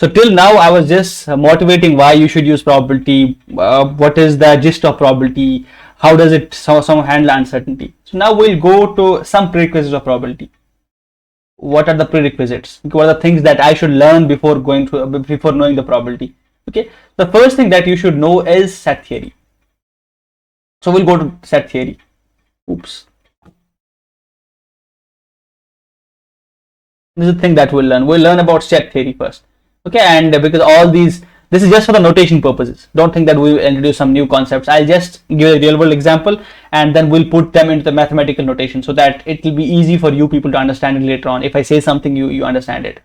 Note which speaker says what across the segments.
Speaker 1: So till now, I was just motivating why you should use probability, what is the gist of probability, how does it somehow handle uncertainty. So now we'll go to some prerequisites of probability. What are the prerequisites? What are the things that I should learn before before knowing the probability? Okay, the first thing that you should know is set theory. So we'll go to set theory. Oops. This is the thing that we'll learn. We'll learn about set theory first. Okay, and because all these, this is just for the notation purposes. Don't think that we will introduce some new concepts. I'll just give a real world example and then we'll put them into the mathematical notation so that it will be easy for you people to understand it later on. If I say something, you understand it.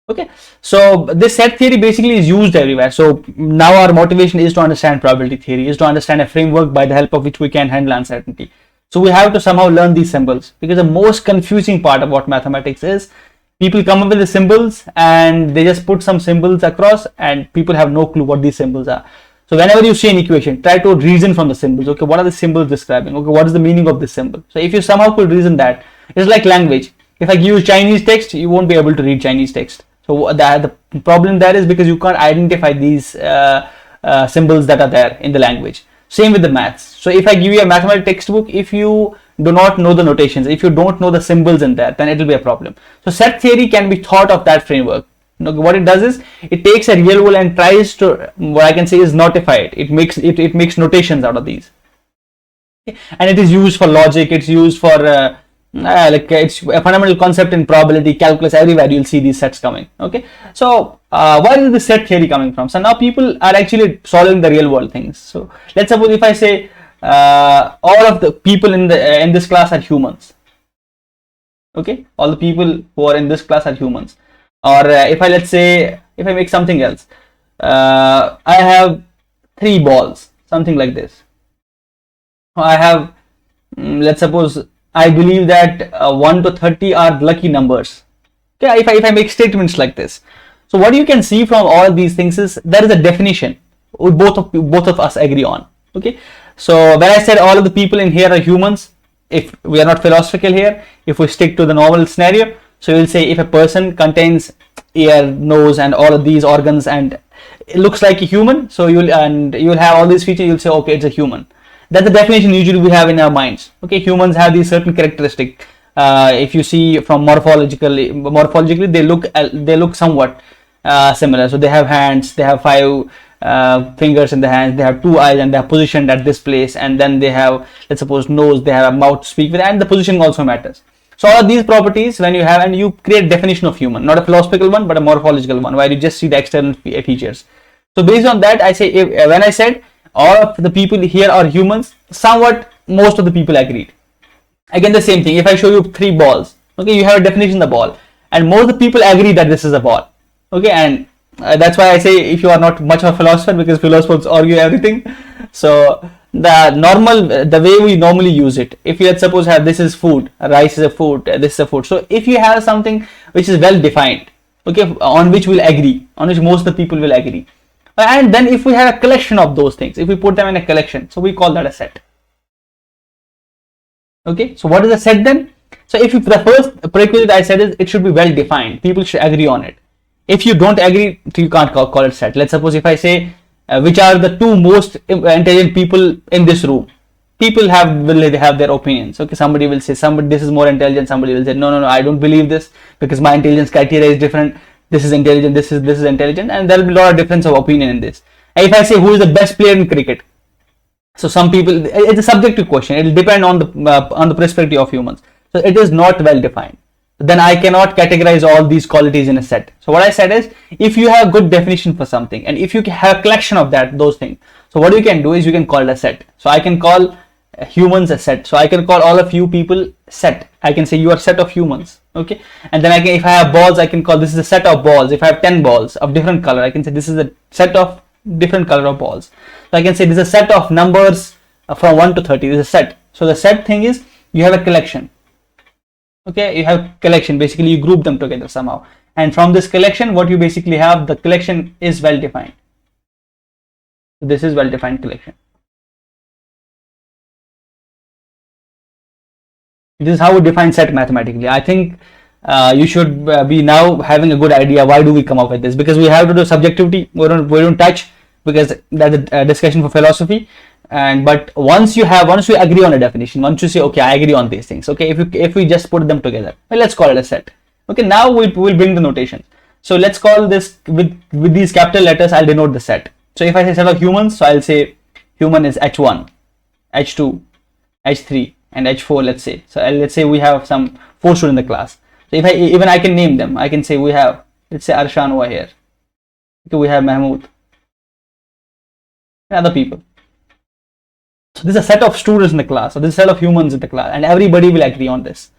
Speaker 1: Okay, so this set theory basically is used everywhere. So now our motivation is to understand probability theory, is to understand a framework by the help of which we can handle uncertainty. So we have to somehow learn these symbols, because the most confusing part about mathematics is people come up with the symbols and they just put some symbols across and people have no clue what these symbols are. So whenever you see an equation, try to reason from the symbols. Okay, what are the symbols describing? Okay, what is the meaning of this symbol? So if you somehow could reason that, it's like language. If I give you Chinese text, you won't be able to read Chinese text. So the problem there is because you can't identify these symbols that are there in the language. Same with the maths. So if I give you a mathematics textbook, if you do not know the notations, if you don't know the symbols in there, then it will be a problem. So set theory can be thought of that framework. What it does is it takes a real world and tries to, what I can say is notify it. It makes notations out of these, and it is used for logic. It's used for it's a fundamental concept in probability, calculus, everywhere you'll see these sets coming. Okay, so where is the set theory coming from? So now people are actually solving the real world things. So let's suppose if I say all of the people in this class are humans. Okay, all the people who are in this class are humans. Or if I make something else, I have 3 balls, something like this. I have, let's suppose, I believe that 1 to 30 are lucky numbers. Okay, if I make statements like this. So what you can see from all these things is there is a definition both of us agree on. Okay, so when I said all of the people in here are humans, if we are not philosophical here, if we stick to the normal scenario, so you will say if a person contains ear, nose and all of these organs and it looks like a human, so you'll have all these features, you'll say okay, it's a human. That's the definition usually we have in our minds. Okay, humans have these certain characteristics. If you see from morphologically they look somewhat similar. So they have hands, they have 5 fingers in the hands, they have 2 eyes and they are positioned at this place, and then they have, let's suppose, nose, they have a mouth to speak with, and the position also matters. So all of these properties, when you have, and you create definition of human, not a philosophical one but a morphological one, where you just see the external features. So based on that, I say, when I said all of the people here are humans, somewhat most of the people agreed. Again the same thing, if I show you 3 balls, okay, you have a definition of the ball and most of the people agree that this is a ball. Okay, and that's why I say if you are not much of a philosopher, because philosophers argue everything. So the way we normally use it, if you let's suppose have this is food, rice is a food, this is a food. So if you have something which is well defined, okay, on which we'll agree, on which most of the people will agree, and then if we have a collection of those things, if we put them in a collection, so we call that a set. Okay, so what is a set then? So if the first prerequisite I said is it should be well defined, people should agree on it. If you don't agree, you can't call it set. Let's suppose if I say which are the 2 most intelligent people in this room, people will have their opinions. Okay, somebody will say this is more intelligent, somebody will say no, I don't believe this because my intelligence criteria is different, this is intelligent, this is intelligent, and there will be a lot of difference of opinion in this. And if I say who is the best player in cricket, so some people, it's a subjective question, it will depend on the perspective of humans, so it is not well defined. Then I cannot categorize all these qualities in a set. So what I said is, if you have a good definition for something and if you have a collection of those things, so what you can do is you can call it a set. So I can call humans a set, so I can call all of you people set. I can say you are set of humans. Okay, and then if I have balls, I can call this is a set of balls. If I have 10 balls of different color, I can say this is a set of different color of balls. So I can say this is a set of numbers from 1 to 30. This is a set. So the set thing is you have a collection. Okay, you have collection, basically you group them together somehow, and from this collection what you basically have, the collection is well defined. This is well defined collection. This is how we define set mathematically. I think you should be now having a good idea why do we come up with this, because we have to do subjectivity. We don't touch, because that's a discussion for philosophy. And but once you agree on a definition, once you say okay, I agree on these things, okay, if we just put them together, well, let's call it a set. Okay, now we'll bring the notation. So let's call this with these capital letters. I'll denote the set. So if I say set of humans, so I'll say human is H1, H2, H3, and H4. Let's say. So let's say we have some 4 students in the class. So if I can name them, I can say we have, let's say, Arshan over here. Okay, we have Mahmood and other people. So this is a set of students in the class. So this is a set of humans in the class, and everybody will agree on this.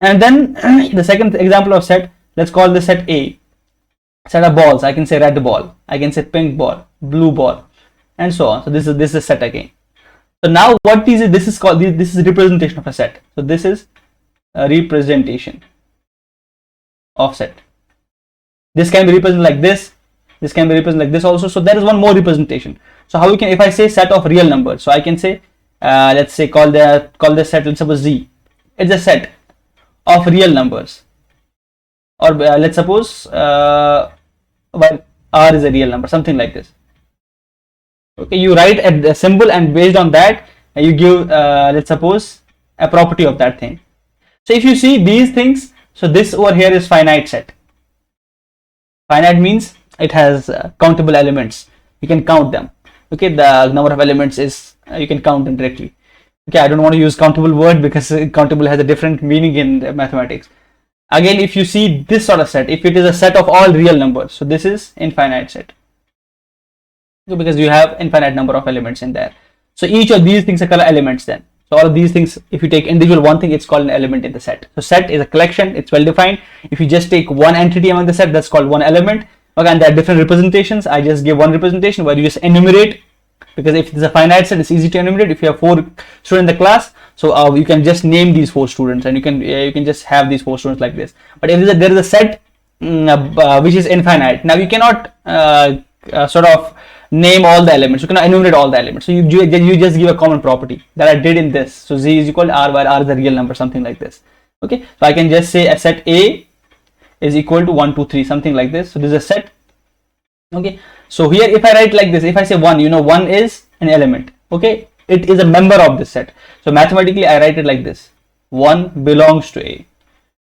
Speaker 1: And then the second example of set, let's call this set A. Set of balls, I can say red ball, I can say pink ball, blue ball, and so on. So this is a set again. So now what is it? This is called, this is representation of a set. So this is a representation of set. This can be represented like this. This can be represented like this also. So there is one more representation. So how we can, if I say set of real numbers, so I can say let's say call this set, let's suppose Z. It's a set of real numbers, or let's suppose well, R is a real number, something like this. Okay, you write a symbol, and based on that you give let's suppose a property of that thing. So if you see these things, so this over here is finite set. Finite means it has countable elements. You can count them. Okay, the number of elements is you can count them directly. Okay, I don't want to use countable word because countable has a different meaning in mathematics. Again, if you see this sort of set, if it is a set of all real numbers, so this is infinite set. So because you have infinite number of elements in there. So each of these things are called elements then. So all of these things, if you take individual one thing, it's called an element in the set. So set is a collection, it's well defined. If you just take one entity among the set, that's called one element. Okay, and there are different representations. I just give one representation where you just enumerate, because if it's a finite set, it's easy to enumerate. If you have 4 students in the class, so you can just name these 4 students, and you can just have these 4 students like this. But if there is a set which is infinite, now you cannot sort of name all the elements. You cannot enumerate all the elements. So you just give a common property that I did in this. So Z is equal to R, where R is a real number, something like this. Okay, so I can just say a set A is equal to 1, 2, 3, something like this. So this is a set. Okay, so here if I write like this, if I say 1, 1 is an element. Okay, it is a member of this set. So mathematically I write it like this: 1 belongs to A.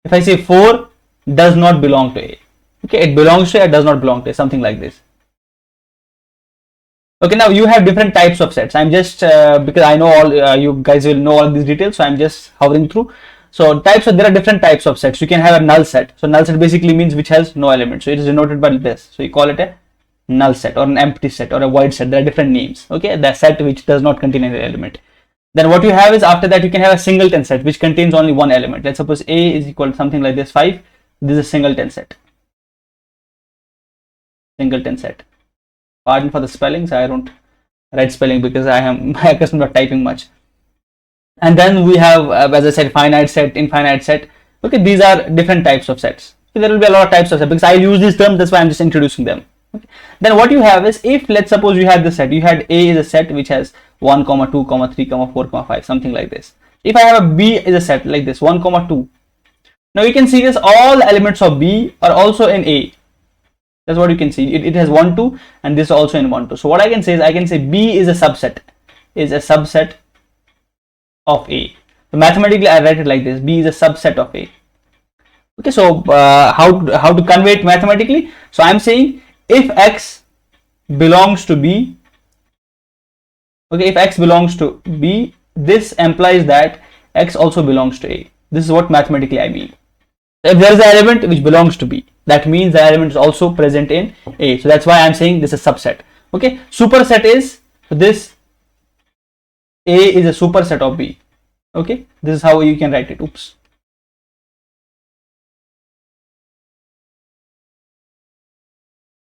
Speaker 1: If I say 4 does not belong to A. Okay, it belongs to A, it does not belong to A, something like this. Okay, now you have different types of sets. I'm just because I know all you guys will know all these details, so I'm just hovering through. So there are different types of sets. You can have a null set. So null set basically means which has no element. So it is denoted by this. So you call it a null set, or an empty set, or a void set. There are different names. Okay, the set which does not contain any element. Then what you have is, after that you can have a singleton set which contains only one element. Let's suppose A is equal to something like this, 5. This is a singleton set. Singleton set. Pardon for the spellings. I don't write spelling because I am accustomed to typing much. And then we have, as I said, finite set, infinite set. Okay, these are different types of sets. So there will be a lot of types of sets, because I use these terms, that's why I'm just introducing them. Okay. Then what you have is, if let's suppose you had this set, you had A is a set which has 1, 2, 3, 4, 5, something like this. If I have a B is a set like this, 1, 2. Now you can see this, all the elements of B are also in A. That's what you can see. It has 1, 2, and this also in 1, 2. So what I can say is, I can say B is a subset of A. So mathematically I write it like this: B is a subset of A. Okay, so how to convey it mathematically? So I'm saying, if X belongs to B, okay, if X belongs to B, this implies that X also belongs to A. This is what mathematically I mean. If there is an element which belongs to B, that means the element is also present in A. So that's why I'm saying this is a subset. Okay, superset is, so this A is a superset of B. Okay, this is how you can write it. Oops.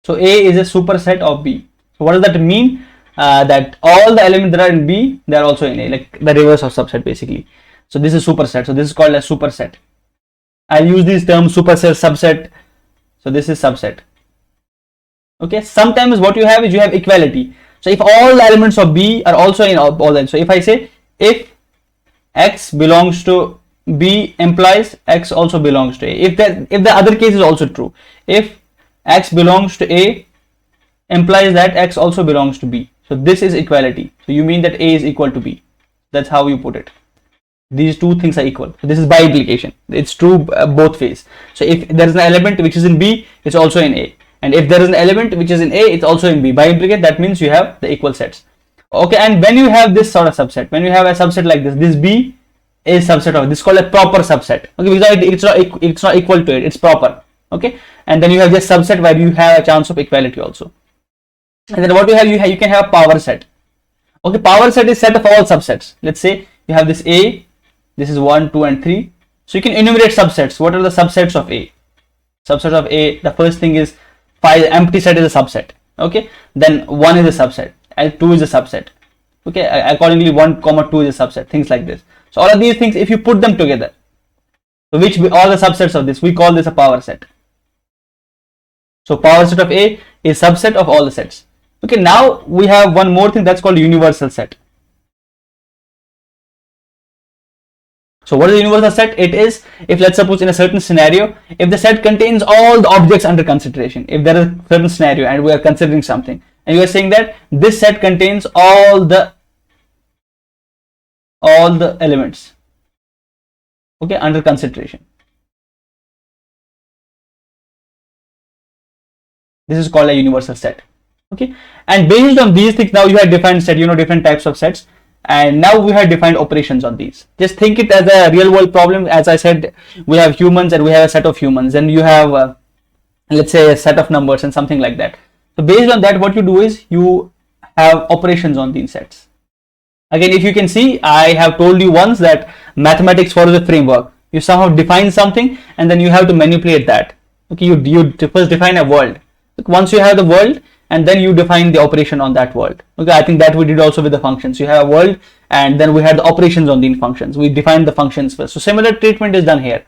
Speaker 1: So A is a superset of B. So what does that mean? That all the elements that are in B, they are also in A, like the reverse of subset basically. So this is superset. So this is called a superset. I'll use these terms: superset, subset. So this is subset. Okay, sometimes what you have is, you have equality. So if all the elements of B are also in all them, so if I say, if X belongs to B implies X also belongs to A. If the other case is also true, if X belongs to A implies that X also belongs to B. So this is equality. So you mean that A is equal to B. That's how you put it. These two things are equal. So this is by implication. It's true both ways. So if there is an element which is in B, it's also in A. And if there is an element which is in A, it's also in B. By implicate, that means you have the equal sets. Okay, and when you have this sort of subset, when you have a subset like this B is subset of this is called a proper subset. Okay, because it's not equal to it, it's proper. Okay, and then you have just subset where you have a chance of equality also. And then what you can have a power set. Okay, power set is set of all subsets. Let's say you have this A, this is 1, 2 and 3. So you can enumerate subsets. What are the subsets of A? Subset of A, the first thing is 5, empty set is a subset. Okay, then 1 is a subset and 2 is a subset. Okay, accordingly 1, 2 is a subset, things like this. So all of these things, if you put them together, so all the subsets of this, we call this a power set. So power set of A is subset of all the sets. Okay, now we have one more thing that's called universal set. So what is a universal set? It is, if let's suppose in a certain scenario, if the set contains all the objects under consideration, if there is a certain scenario and we are considering something, and you are saying that this set contains all the elements, okay, under consideration. This is called a universal set. Okay, and based on these things, now you have defined set, different types of sets, and now we have defined operations on these. Just think it as a real world problem. As I said, we have humans and we have a set of humans, and you have let's say a set of numbers and something like that. So based on that, what you do is you have operations on these sets. Again, if you can see, I have told you once that mathematics follows a framework. You somehow define something and then you have to manipulate that. Okay, you first define a world. Once you have the world, and then you define the operation on that world. Okay, I think that we did also with the functions. You have a world and then we had the operations on the functions. We defined the functions first. So similar treatment is done here.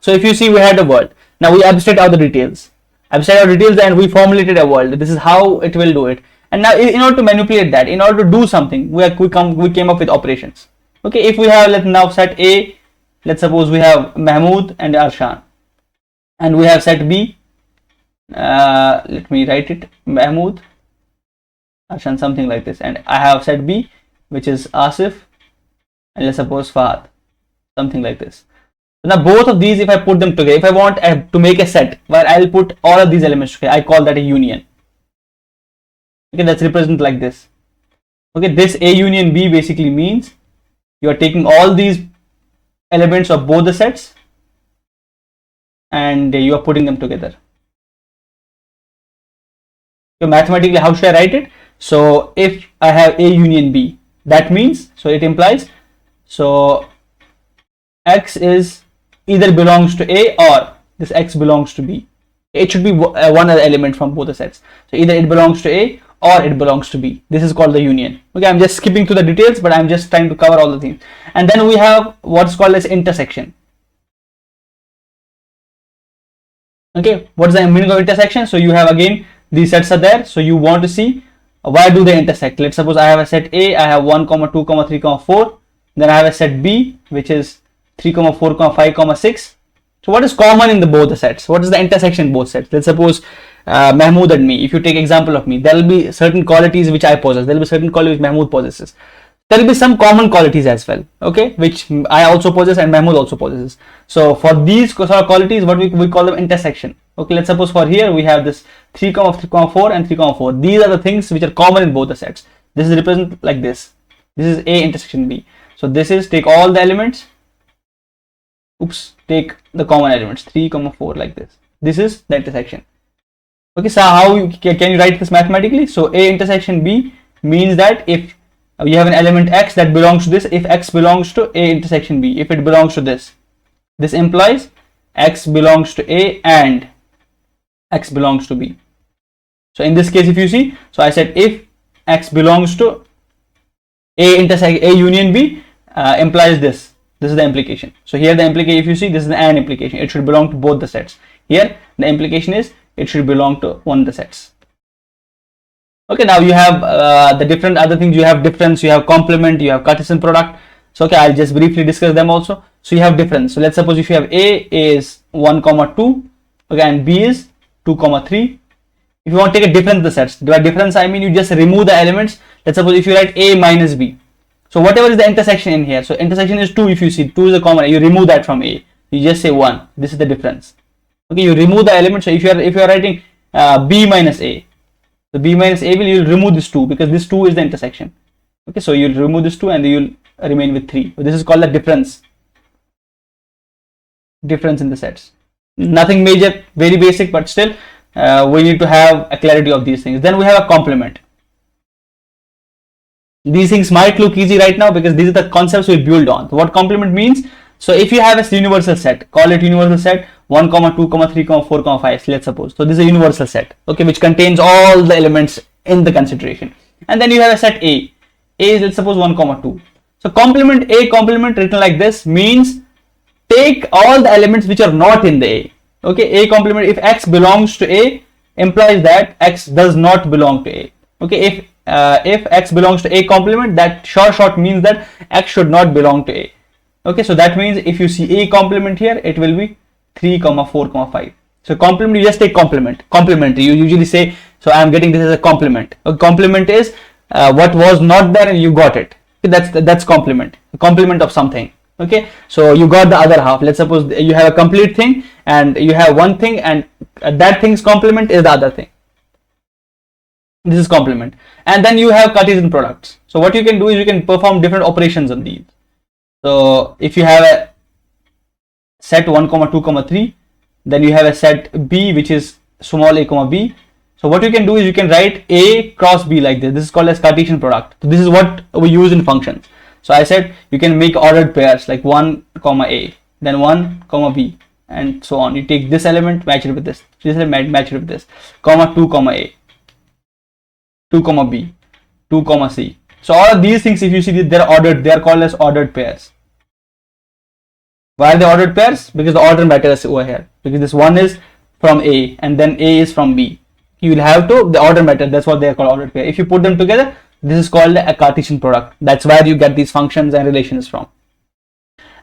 Speaker 1: So if you see, we had a world. Now we abstract out the details. And we formulated a world. This is how it will do it. And now in order to manipulate that, in order to do something, we came up with operations. Okay, if we have, let's now set A, let's suppose we have Mahmood and Arshan. And we have set B, let me write it, Mahmood, Arshan, something like this, and I have set B, which is Asif, and let's suppose Fahad, something like this. Now both of these, if I put them together, if I want to make a set where I'll put all of these elements together, I call that a union. Okay, that's represented like this. Okay, this A union B basically means you are taking all these elements of both the sets and you are putting them together. So mathematically, how should I write it? So if I have A union B, that means, so it implies, so X is either belongs to A or this X belongs to B. It should be one element from both the sets. So either it belongs to A or it belongs to B. This is called the union. Okay, I'm just skipping through the details, but I'm just trying to cover all the things. And then we have what's called as intersection. Okay, what is the meaning of intersection? So you have, again, these sets are there, so you want to see why do they intersect. Let's suppose I have a set A, I have 1, 2, 3, 4, then I have a set B, which is 3, 4, 5, 6. So what is common in both the sets? What is the intersection in both sets? Let's suppose Mahmood and me. If you take example of me, there will be certain qualities which I possess. There will be certain qualities which Mahmood possesses. There will be some common qualities as well, okay, which I also possess and Mahmood also possesses. So for these sort of qualities, what we call them intersection. Okay, let's suppose for here we have this 3, 4 and 3, 4. These are the things which are common in both the sets. This is represented like this. This is A intersection B. So this is, take all the elements, take the common elements 3, 4 like this. This is the intersection. Okay, so how can you write this mathematically? So A intersection B means that if you have an element X that belongs to this, if X belongs to A intersection B, if it belongs to this implies X belongs to A and X belongs to B. So in this case, if you see, so I said if X belongs to A union B, implies this. This is the implication. So here the implication, if you see, this is an implication. It should belong to both the sets. Here the implication is it should belong to one of the sets. Okay, now you have the different other things. You have difference, you have complement, you have Cartesian product. So okay, I'll just briefly discuss them also. So you have difference. So let's suppose if you have A is 1 comma 2, okay, and B is 2 comma 3. If you want to take a difference in the sets, by difference I mean you just remove the elements. Let's suppose if you write A minus B, so whatever is the intersection in here, so intersection is 2. If you see 2 is a common, you remove that from A, you just say 1. This is the difference. Okay, you remove the element. So if you are writing B minus A, so B minus A you'll remove this 2 because this 2 is the intersection. Okay, so you'll remove this 2 and you'll remain with 3. So this is called the difference in the sets. Nothing major, very basic, but still we need to have a clarity of these things. Then we have a complement. These things might look easy right now because these are the concepts we build on. So what complement means, so if you have a universal set, call it universal set 1 comma 2 comma 3 comma 4 comma 5, let's suppose. So this is a universal set, okay, which contains all the elements in the consideration. And then you have a set A is, let's suppose, 1 comma 2. So complement A, complement written like this means take all the elements which are not in the A. Okay, A complement, if X belongs to A, implies that X does not belong to A. Okay, if X belongs to A complement, that short means that X should not belong to A. Okay, so that means if you see A complement here, it will be 3 comma 4 comma 5. So complement, you just take complementary. You usually say, so I am getting this as a complement. A complement is what was not there and you got it. Okay, that's complement. A complement of something. Okay, so you got the other half. Let's suppose you have a complete thing and you have one thing, and that thing's complement is the other thing. This is complement. And then you have Cartesian products. So what you can do is you can perform different operations on these. So if you have a set 1 comma 2 comma 3, then you have a set B which is small a comma b. So what you can do is you can write A cross B like this. This is called as Cartesian product. So this is what we use in functions. So I said you can make ordered pairs like 1 comma A, then 1 comma B, and so on. You take this element, match it with this element, match it with this, comma 2 comma A, 2 comma B, 2 comma C. So all of these things, if you see, they're ordered, they are called as ordered pairs. Why are they ordered pairs? Because the order matters over here. Because this one is from A and then A is from B. You will have to, the order matter, that's what they are called, ordered pair. If you put them together, this is called a Cartesian product. That's where you get these functions and relations from.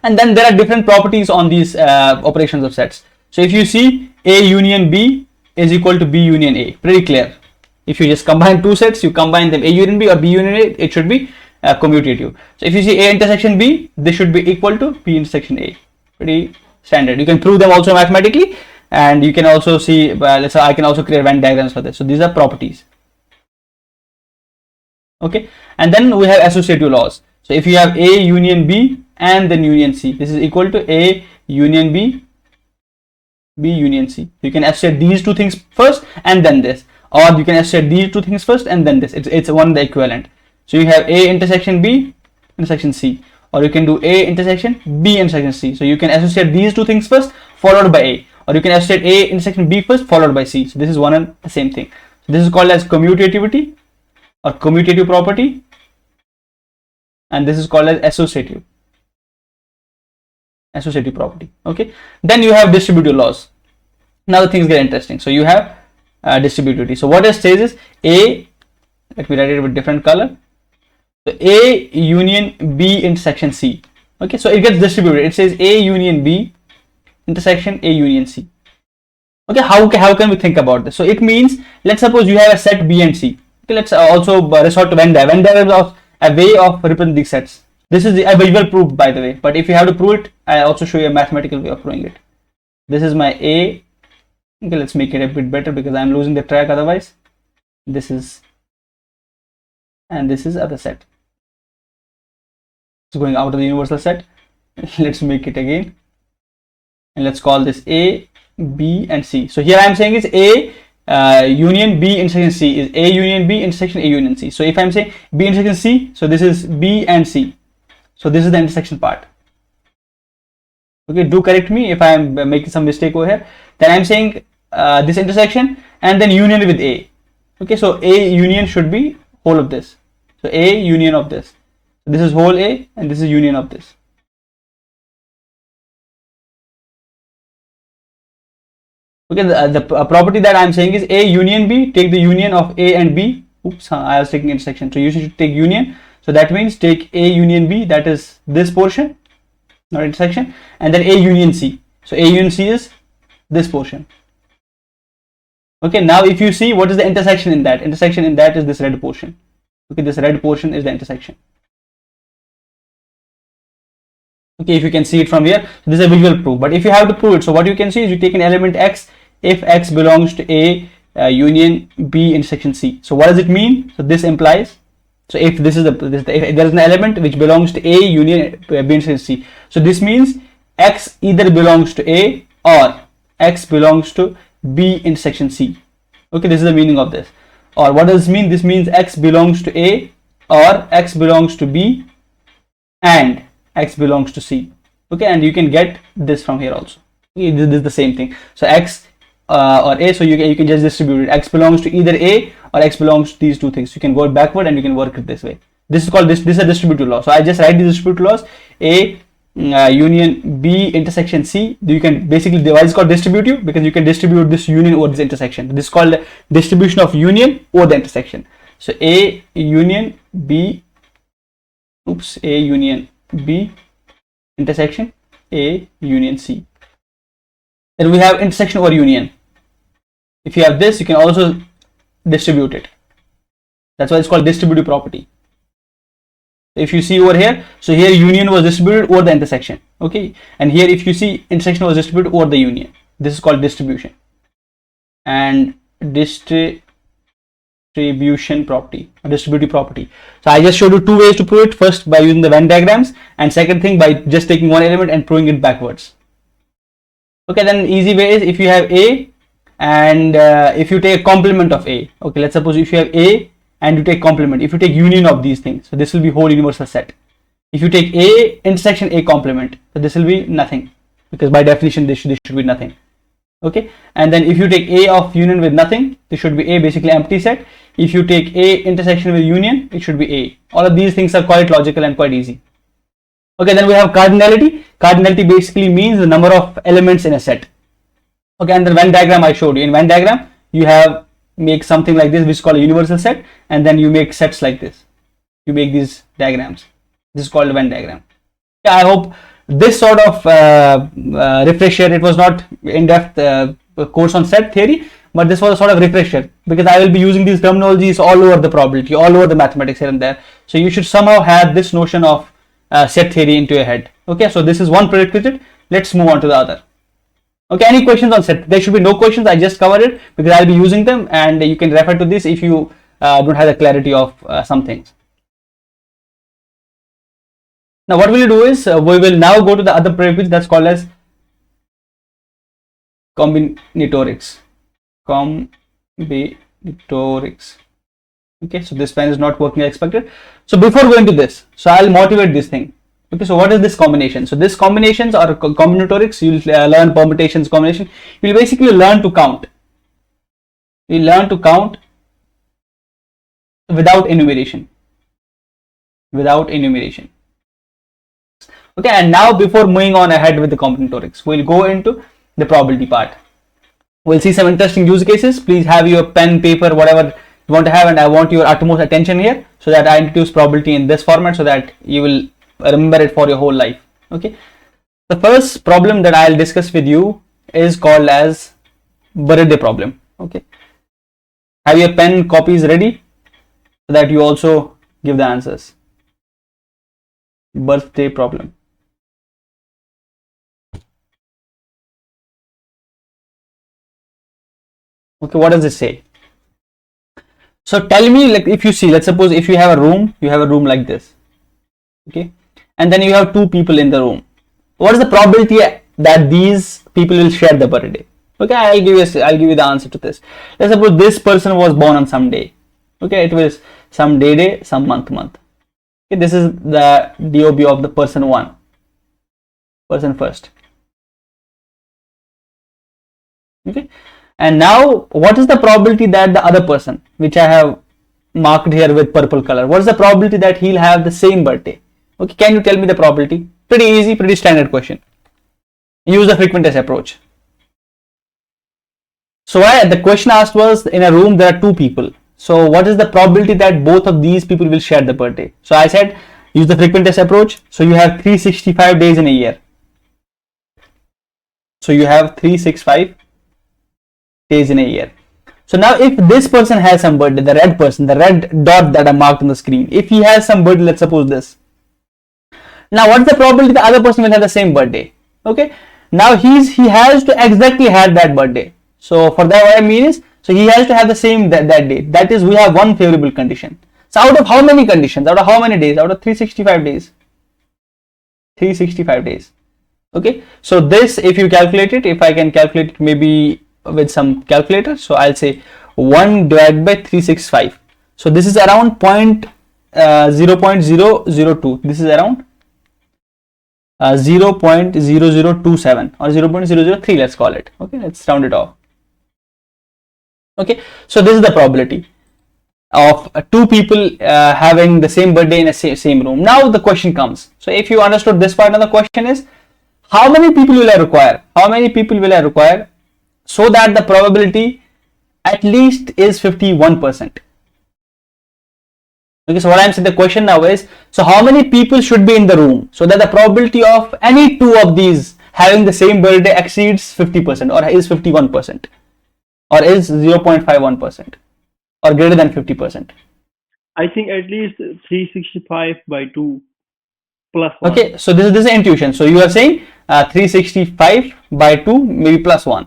Speaker 1: And then there are different properties on these operations of sets. So if you see A union B is equal to B union A, pretty clear. If you just combine two sets, you combine them A union B or B union A, it should be commutative. So if you see A intersection B, this should be equal to B intersection A. Pretty standard. You can prove them also mathematically, and you can also see, let's say I can also create Venn diagrams for this. So these are properties. Okay, and then we have associative laws. So if you have A union B and then union C, this is equal to A union B, B union C. You can associate these two things first and then this, or you can associate these two things first and then this. It's one the equivalent. So you have A intersection B intersection C, or you can do A intersection B intersection C. So you can associate these two things first followed by A, or you can associate A intersection B first followed by C. So this is one and the same thing. So this is called as commutativity or commutative property, and this is called as associative property. Okay, then you have distributive laws. Now the things get interesting. So you have distributivity. So what it says is A, let me write it with different color. So A union B intersection C. Okay, so it gets distributed. It says A union B intersection A union C. Okay, how can we think about this? So it means, let's suppose you have a set B and C. Okay, let's also resort to Venn diagram. Venn diagram is a way of representing these sets. This is a visual proof, by the way, but if you have to prove it, I also show you a mathematical way of proving it. This is my A. Okay, let's make it a bit better because I'm losing the track otherwise. This is, and this is other set. It's going out of the universal set. Let's make it again, and let's call this A, B, and C. So here I am saying is A union B intersection C is A union B intersection A union C. So if I'm saying B intersection C, so this is B and C. So this is the intersection part. Okay, do correct me if I am making some mistake over here. Then I'm saying this intersection and then union with A. Okay, so A union should be whole of this. So A union of this. So this is whole A and this is union of this. Okay, the property that I'm saying is A union B, take the union of A and B. Oops, I was taking intersection. So you should take union. So that means take A union B, that is this portion. not intersection, and then A union C. So A union C is this portion. Okay, now if you see what is the intersection in that, intersection in that is this red portion. Okay, this red portion is the intersection. Okay, if you can see it from here, this is a visual proof. But if you have to prove it, so what you can see is you take an element X if X belongs to A union B intersection C. So what does it mean? So this implies, so if this is if there is an element which belongs to A union B intersection C, so this means X either belongs to A or X belongs to B intersection C. Okay, this is the meaning of this. Or what does this mean? This means X belongs to A or X belongs to B and X belongs to C. Okay, and you can get this from here also. Okay, this is the same thing. So X or A, so you can just distribute it. X belongs to either A or X belongs to these two things. You can go backward and you can work it this way. This is called this is a distributive law. So I just write the distributive laws. A union B intersection C. You can basically, why is called distributive? Because you can distribute this union over this intersection. This is called the distribution of union over the intersection. So A union B, A union B intersection A union C. Then we have intersection over union. If you have this, you can also distribute it. That's why it's called distributive property. If you see over here, so here union was distributed over the intersection. Okay, and here if you see intersection was distributed over the union. This is called distribution and distribution property, distributive property. So I just showed you two ways to prove it. First by using the Venn diagrams, and second thing by just taking one element and proving it backwards. Okay, then easy way is if you have A and if you take a complement of A. Okay, let's suppose if you have A and you take complement, if you take union of these things, so this will be whole universal set. If you take A intersection A complement, so this will be nothing, because by definition this should be nothing. Okay, and then if you take A of union with nothing, this should be A, basically empty set. If you take A intersection with union, it should be A. All of these things are quite logical and quite easy. Okay, then we have cardinality. Cardinality basically means the number of elements in a set. Okay, and the Venn diagram I showed you. In Venn diagram, you have make something like this, which is called a universal set, and then you make sets like this. You make these diagrams. This is called a Venn diagram. Yeah, I hope this sort of refresher. It was not in-depth course on set theory, but this was a sort of refresher, because I will be using these terminologies all over the probability, all over the mathematics here and there. So you should somehow have this notion of set theory into your head. Okay, so this is one prerequisite. Let's move on to the other. Okay, any questions on set? There should be no questions. I just covered it because I'll be using them, and you can refer to this if you don't have the clarity of some things. Now what we'll do is we will now go to the other prerequisite that's called as combinatorics. Combinatorics. Okay, so this pen is not working as expected. So before going to this, so I'll motivate this thing. Okay, so what is this combination? So this combinations or combinatorics, you'll learn permutations, combination. You'll basically learn to count. You'll learn to count without enumeration. Without enumeration. Okay, and now before moving on ahead with the combinatorics, we'll go into the probability part. We'll see some interesting use cases. Please have your pen, paper, whatever you want to have, and I want your utmost attention here so that I introduce probability in this format so that you will remember it for your whole life. Okay, the first problem that I'll discuss with you is called as birthday problem. Okay, have your pen copies ready so that you also give the answers. Birthday problem. Okay, what does it say? So tell me, like, if you see, let's suppose if you have a room, like this. Okay, and then you have two people in the room. What is the probability that these people will share the birthday? Okay, I'll give you the answer to this. Let's suppose this person was born on some day. Okay, it was some day, some month. Okay, this is the DOB of the person one, person first. Okay, and now what is the probability that the other person, which I have marked here with purple color, what is the probability that he'll have the same birthday? Okay, can you tell me the probability? Pretty easy, pretty standard question. Use the frequentist approach. So the question asked was, in a room there are two people. So what is the probability that both of these people will share the birthday? So I said Use the frequent test approach. So you have 365 days in a year. So you have 365 days in a year. So now if this person has some birthday, the red person, the red dot that I marked on the screen, if he has some birthday, let's suppose this. Now what's the probability the other person will have the same birthday? Okay. Now he has to exactly have that birthday. So for that, what I mean is, so he has to have the same that day. That is, we have one favorable condition. So out of how many conditions? Out of how many days? Out of 365 days. 365 days. Okay. So this, if you calculate it, if I can calculate it maybe with some calculator, so I'll say 1 divided by 365. So this is around 0.0002. This is around 0.0027 or 0.003, let's call it. Okay, let's round it off. Okay, so this is the probability of two people having the same birthday in a same room. Now the question comes. So if you understood this part, now the question is, how many people will I require? How many people will I require so that the probability at least is 51%? Okay, so what I'm saying, the question now is, so how many people should be in the room so that the probability of any two of these having the same birthday exceeds 50% or is 51% or is 0.51% or greater than 50%?
Speaker 2: I think at least 365 by 2 plus 1.
Speaker 1: Okay, so this is intuition. So you are saying 365 by 2 maybe plus 1,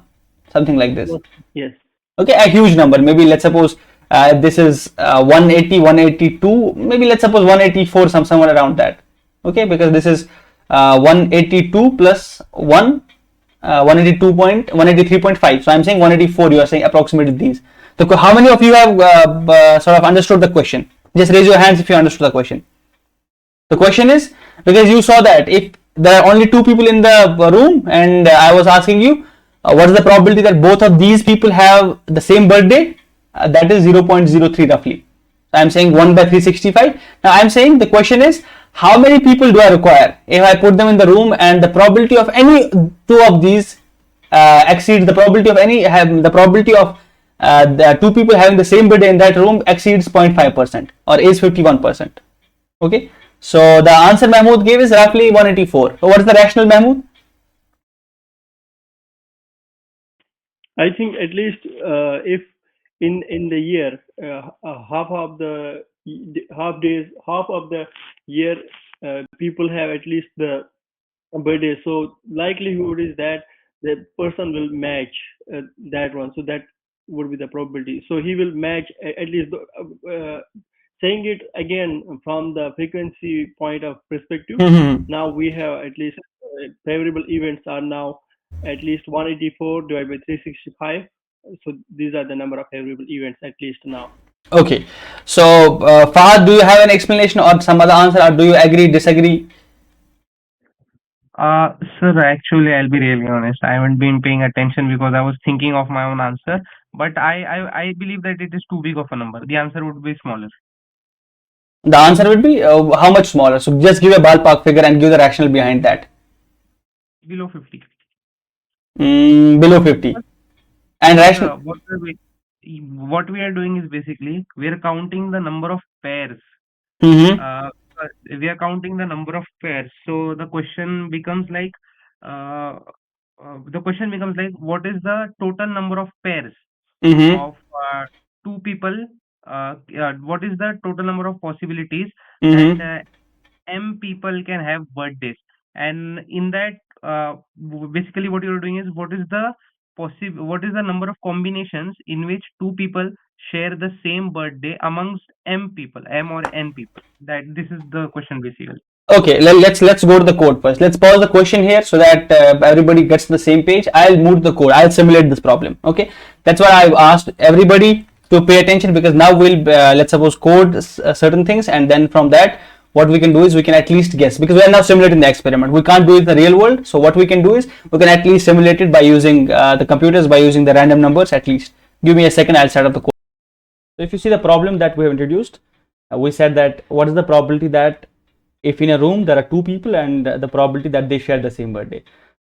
Speaker 1: something like this.
Speaker 2: Yes.
Speaker 1: Okay, a huge number. Maybe let's suppose this is 180, 182, maybe let's suppose 184, somewhere around that. Okay, because this is 182 plus 1, 183.5. So I'm saying 184, you are saying approximately these. So how many of you have sort of understood the question? Just raise your hands if you understood the question. The question is, because you saw that if there are only two people in the room and I was asking you, what is the probability that both of these people have the same birthday? That is 0.03 roughly. So I'm saying 1 by 365. Now I'm saying the question is, how many people do I require if I put them in the room and the probability of any two of these exceeds the probability of the probability of the two people having the same birthday in that room exceeds 0.5% or is 51%. Okay. So the answer Mahmood gave is roughly 184. So what is the rational, Mahmood?
Speaker 2: I think at least if in the year half of the year people have at least the birthday, so likelihood is that the person will match that one. So that would be the probability. So he will match at least. Saying it again from the frequency point of perspective, now we have at least favorable events are now at least 184 divided by 365. So these are the number of favorable events at least now.
Speaker 1: Okay, so Fahad, do you have an explanation or some other answer, or do you agree, disagree?
Speaker 3: Sir, actually, I'll be really honest. I haven't been paying attention because I was thinking of my own answer. But I believe that it is too big of a number. The answer would be smaller.
Speaker 1: The answer would be how much smaller? So just give a ballpark figure and give the rationale behind that.
Speaker 3: Below 50.
Speaker 1: Below 50. And rational.
Speaker 3: What we are doing is basically we are counting the number of pairs. We are counting the number of pairs. So the question becomes like what is the total number of pairs of two people? What is the total number of possibilities that m people can have birthdays? And in that, basically what you're doing is what is the number of combinations in which two people share the same birthday amongst m people, m or n people. This is the question basically.
Speaker 1: Okay, let's go to the code first. Let's pause the question here so that everybody gets to the same page. I'll move to the code. I'll simulate this problem. Okay, that's why I've asked everybody to pay attention, because now we'll let's suppose code certain things, and then from that what we can do is we can at least guess, because we are now simulating the experiment. We can't do it in the real world. So what we can do is we can at least simulate it by using the computers, by using the random numbers at least. Give me a second, I'll start up the code. So if you see the problem that we have introduced, we said that what is the probability that if in a room there are two people and the probability that they share the same birthday.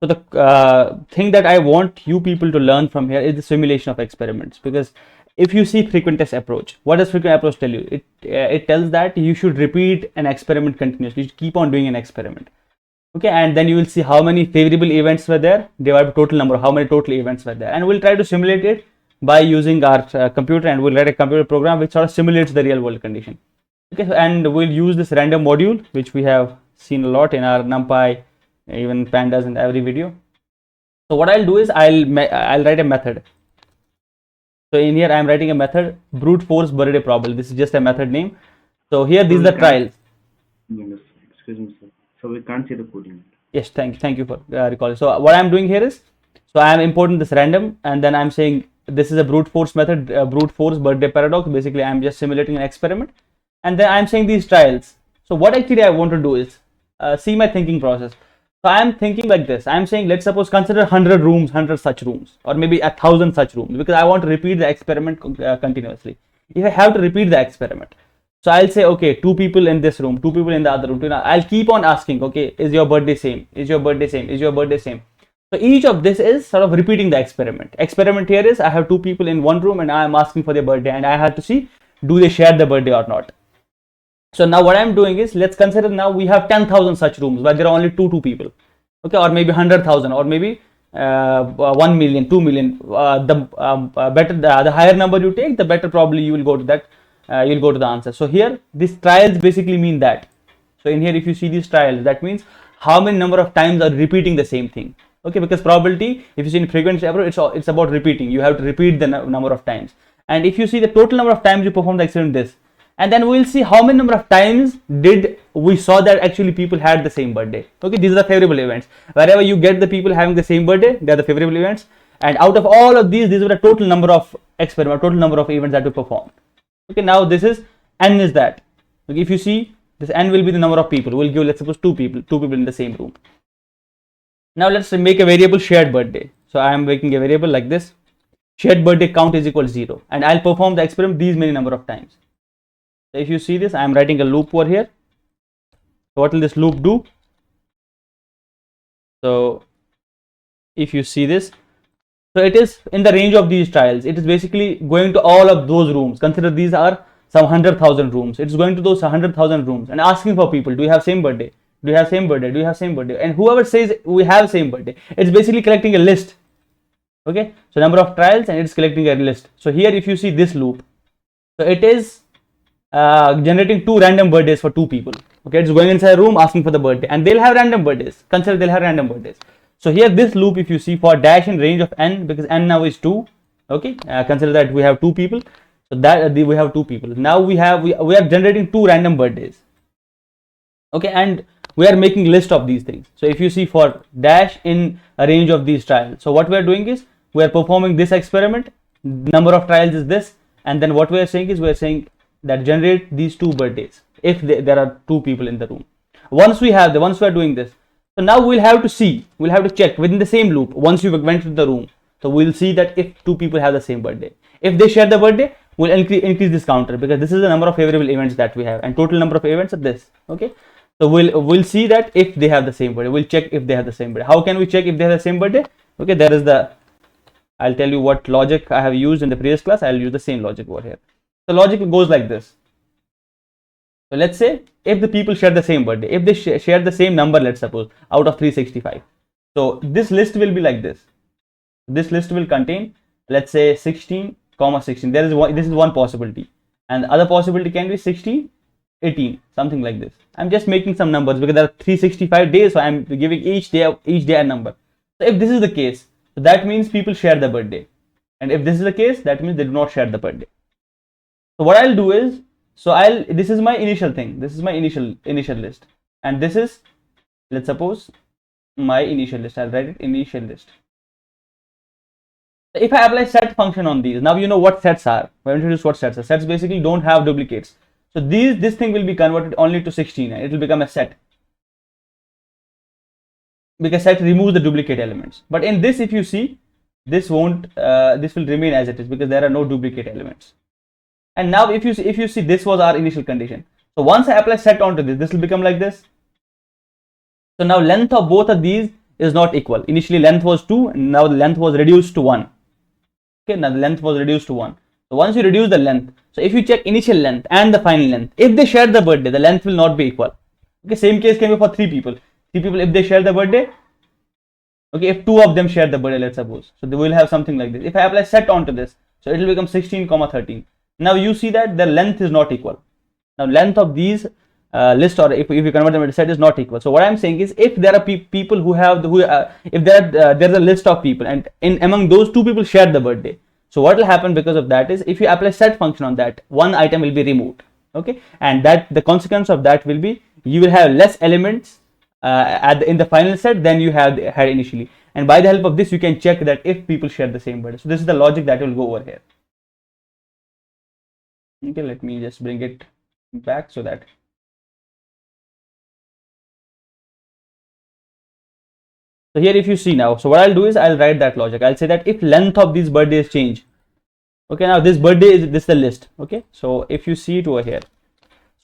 Speaker 1: So the thing that I want you people to learn from here is the simulation of experiments, because if you see frequentist approach, what does frequent approach tell you? It tells that you should repeat an experiment continuously. You should keep on doing an experiment. Okay, and then you will see how many favorable events were there divided by total number, how many total events were there, and we'll try to simulate it by using our computer, and we'll write a computer program which sort of simulates the real world condition. Okay, so, and we'll use this random module which we have seen a lot in our NumPy, even pandas in every video. So what I'll do is I'll write a method. So in here I'm writing a method, brute force birthday probability. This is just a method name. So here these are the trials.
Speaker 4: Excuse me, sir. So we can't see the coding.
Speaker 1: Yes, thank you for recalling. So what I'm doing here is, so I am importing this random, and then I'm saying this is a brute force method, brute force birthday paradox. Basically, I'm just simulating an experiment, and then I'm saying these trials. So what actually I want to do is see my thinking process. So I am thinking like this. I'm saying, let's suppose consider 100 rooms, 100 such rooms, or maybe 1,000 such rooms, because I want to repeat the experiment continuously. If I have to repeat the experiment, so I'll say, okay, 2 people in this room, 2 people in the other room. I'll keep on asking, okay, is your birthday same? Is your birthday same? Is your birthday same? So each of this is sort of repeating the experiment. Experiment here is I have 2 people in one room and I am asking for their birthday, and I have to see, do they share the birthday or not? So now what I'm doing is, let's consider now we have 10,000 such rooms where there are only two people. Okay, or maybe 100,000, or maybe 1 million, 2 million. The higher number you take, the better probably you will go to that. You'll go to the answer. So here these trials basically mean that. So in here, if you see these trials, that means how many number of times are repeating the same thing. Okay, because probability, if you see in frequency approach, it's about repeating. You have to repeat the number of times. And if you see the total number of times you perform the experiment, this, and then we'll see how many number of times did we saw that actually people had the same birthday. Okay, these are the favorable events. Wherever you get the people having the same birthday, they are the favorable events. And out of all of these were the total number of experiments, total number of events that we performed. Okay, now this is n is that. Okay, if you see this n will be the number of people. We'll give, let's suppose, two people in the same room. Now let's make a variable shared birthday. So I am making a variable like this. Shared birthday count is equal to 0, and I'll perform the experiment these many number of times. So if you see this, I am writing a loop over here. So what will this loop do? So if you see this, so it is in the range of these trials. It is basically going to all of those rooms. Consider these are some 100,000 rooms. It's going to those 100,000 rooms and asking for people, do you have same birthday? Do you have same birthday? Do you have same birthday? And whoever says we have same birthday, it's basically collecting a list. Okay, so number of trials, and it's collecting a list. So here if you see this loop, so it is generating 2 random birthdays for 2 people. Okay, it's going inside a room asking for the birthday, and they'll have random birthdays. Consider they'll have random birthdays. So here this loop, if you see, for dash in range of n, because n now is 2. Okay, consider that we have 2 people. So that we have 2 people. Now we are generating 2 random birthdays. Okay, and we are making list of these things. So if you see for dash in a range of these trials, so what we are doing is we are performing this experiment. Number of trials is this, and then what we are saying is we are saying that generate these 2 birthdays if there are 2 people in the room. Once we are doing this, so now we'll have to check within the same loop. Once you went to the room, so we'll see that if 2 people have the same birthday, if they share the birthday, we'll increase this counter, because this is the number of favorable events that we have, and total number of events are this. Okay, so we'll see that if they have the same birthday, we'll check if they have the same birthday. How can we check if they have the same birthday? Okay, there is I'll tell you what logic I have used in the previous class. I'll use the same logic over here. The logic goes like this. So let's say if the people share the same birthday, if they share the same number, let's suppose, out of 365. So this list will be like this. This list will contain, let's say, 16, 16. This is one possibility, and the other possibility can be 16, 18, something like this. I'm just making some numbers because there are 365 days, so I'm giving each day a number. So if this is the case, so that means people share the birthday, and if this is the case, that means they do not share the birthday. So what I'll do is, this is my initial thing. This is my initial list, and this is, let's suppose, my initial list. I'll write it initial list. If I apply set function on these, now you know what sets are. We introduced what sets are. Sets basically don't have duplicates. So this thing will be converted only to 16, and it will become a set, because set removes the duplicate elements. But in this, if you see, this will remain as it is, because there are no duplicate elements. And now if you see, this was our initial condition. So once I apply set onto this will become like this. So now length of both of these is not equal. Initially length was 2, and now the length was reduced to 1. Okay, now the length was reduced to 1. So once you reduce the length, so if you check initial length and the final length, if they share the birthday, the length will not be equal. Okay, same case can be for 3 people. 3 people, if they share the birthday, okay, if 2 of them share the birthday, let's suppose, so they will have something like this. If I apply set onto this, so it will become 16, 13. Now you see that the length is not equal. Now length of these list, or if you convert them into set, is not equal. So what I'm saying is, if there are people who have if there's a list of people, and among those 2 people share the birthday, so what will happen because of that is, if you apply set function on that, one item will be removed. Okay, and that the consequence of that will be, you will have less elements in the final set than you had initially. And by the help of this, you can check that if people share the same birthday. So this is the logic that will go over here. Okay, let me just bring it back so that. So here, if you see now, so what I'll do is, I'll write that logic. I'll say that if length of these birthdays change, okay, now this birthday is this the list. Okay, so if you see it over here,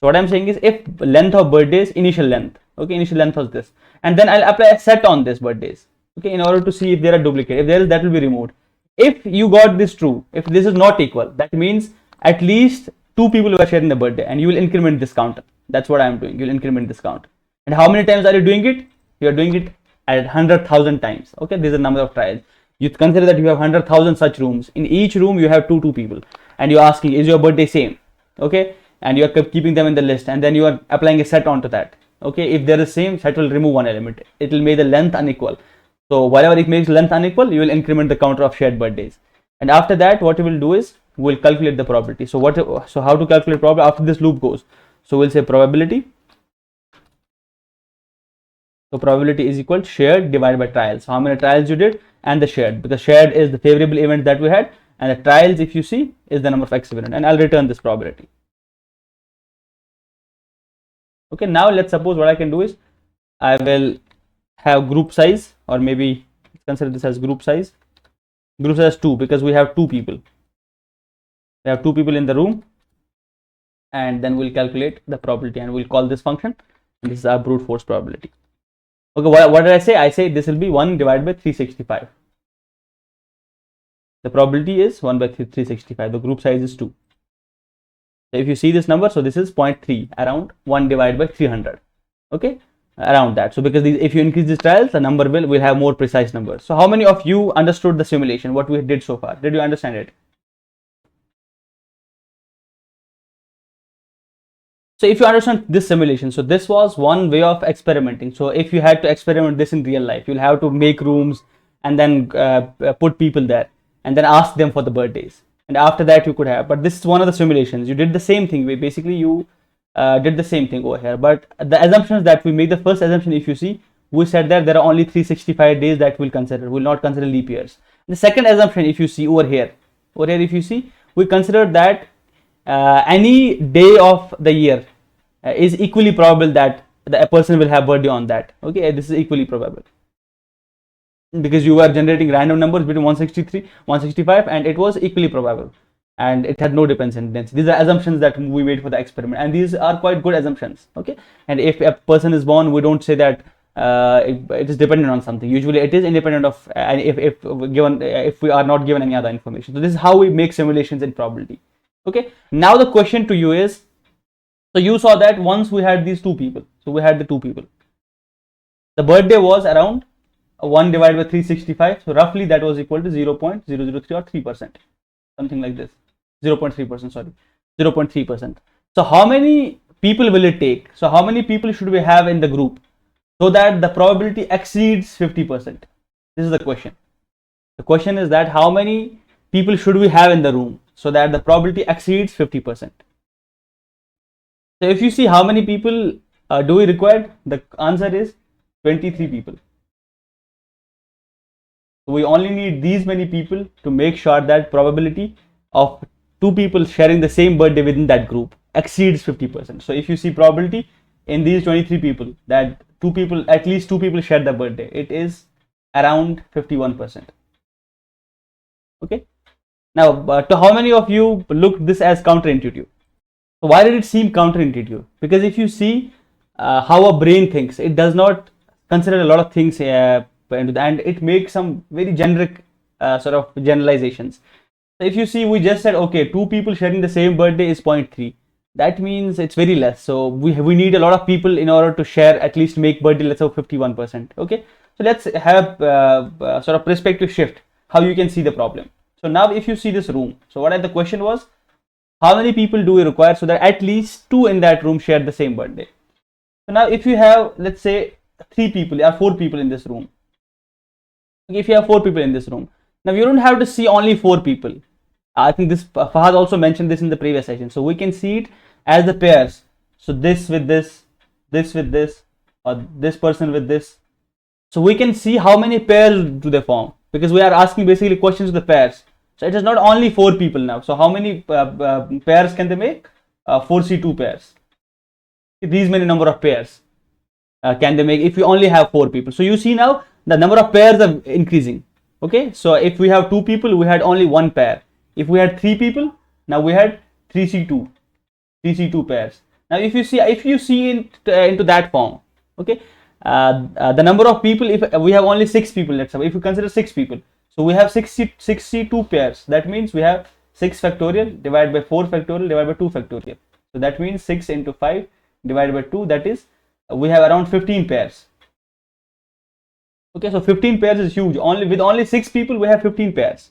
Speaker 1: so what I'm saying is, if length of birthdays, initial length, okay, initial length was this, and then I'll apply a set on this birthdays, okay, in order to see if there are duplicate. If there is, that will be removed. If you got this true, if this is not equal, that means at least 2 people were sharing the birthday, and you will increment this counter. That's what I'm doing. You'll increment this count. And how many times are you doing it? You are doing it at 100,000 times. Okay, this is the number of trials. You consider that you have 100,000 such rooms. In each room, you have two people, and you're asking, is your birthday same? Okay, and you are keeping them in the list, and then you are applying a set onto that. Okay, if they're the same, set will remove one element. It will make the length unequal. So whatever it makes length unequal, you will increment the counter of shared birthdays. And after that, what you will do is, we'll calculate the probability. So how to calculate probability after this loop goes? So we'll say probability. So probability is equal to shared divided by trials. So how many trials you did, and the shared, because shared is the favorable event that we had, and the trials, if you see, is the number of equivalent, and I'll return this probability. Okay, now let's suppose what I can do is, I will have group size, or maybe consider this as group size. Group size 2, because we have 2 people. We have 2 people in the room, and then we'll calculate the probability, and we'll call this function, and this is our brute force probability. Okay, what did I say? I say this will be 1 divided by 365. The probability is 1 by 365. The group size is 2. So if you see this number, so this is 0.3, around 1 divided by 300. Okay, around that. So because if you increase these trials, the number will have more precise numbers. So how many of you understood the simulation, what we did so far? Did you understand it? So if you understand this simulation, so this was one way of experimenting. So if you had to experiment this in real life, you'll have to make rooms, and then put people there, and then ask them for the birthdays. And after that you could have, but this is one of the simulations. You did the same thing. Basically you did the same thing over here. But the assumptions that we made, the first assumption, if you see, we said that there are only 365 days that we'll consider. We'll not consider leap years. The second assumption, if you see over here, if you see, we considered that any day of the year is equally probable that a person will have birthday on that. Okay, this is equally probable, because you were generating random numbers between 163, 165, and it was equally probable, and it had no dependence. These are assumptions that we made for the experiment, and these are quite good assumptions. Okay, and if a person is born, we don't say that it is dependent on something. Usually it is independent of, if we are not given any other information. So this is how we make simulations in probability. Okay, now the question to you is, so you saw that once we had these 2 people, so we had the 2 people, the birthday was around 1 divided by 365, so roughly that was equal to 0.003 or 3%, something like this. 0.3%, sorry, 0.3%. So how many people will it take? So how many people should we have in the group so that the probability exceeds 50%? This is the question. The question is that how many people should we have in the room so that the probability exceeds 50%? So if you see how many people do we require, the answer is 23 people. So we only need these many people to make sure that probability of 2 people sharing the same birthday within that group exceeds 50%. So if you see probability in these 23 people that at least 2 people share the birthday, it is around 51%. Okay. Now, to how many of you looked this as counterintuitive? So why did it seem counterintuitive? Because if you see how a brain thinks, it does not consider a lot of things, and it makes some very generic sort of generalizations. So if you see, we just said, okay, two people sharing the same birthday is 0.3. That means it's very less. So we need a lot of people in order to share, at least make birthday, let's say 51%. Okay. So let's have sort of perspective shift, how you can see the problem. So now if you see this room, so what the question was, how many people do we require so that at least two in that room share the same birthday? So now if you have, let's say, 3 people or 4 people in this room. If you have 4 people in this room, now you don't have to see only 4 people. I think this Fahad also mentioned this in the previous session. So we can see it as the pairs. So this with this with this, or this person with this. So we can see how many pairs do they form, because we are asking basically questions of the pairs. So it is not only 4 people now. So how many pairs can they make? 4C2 pairs. These many number of pairs can they make if we only have 4 people. So you see now the number of pairs are increasing. Okay, so if we have 2 people, we had only 1 pair. If we had 3 people, now we had 3C2 pairs. Now if you see into that form, okay, the number of people, if we have only 6 people, let's say if you consider 6 people, so we have 62 pairs. That means we have 6 factorial divided by 4 factorial divided by 2 factorial. So that means 6 into 5 divided by 2, that is, we have around 15 pairs. Okay, so 15 pairs is huge. With only 6 people, we have 15 pairs.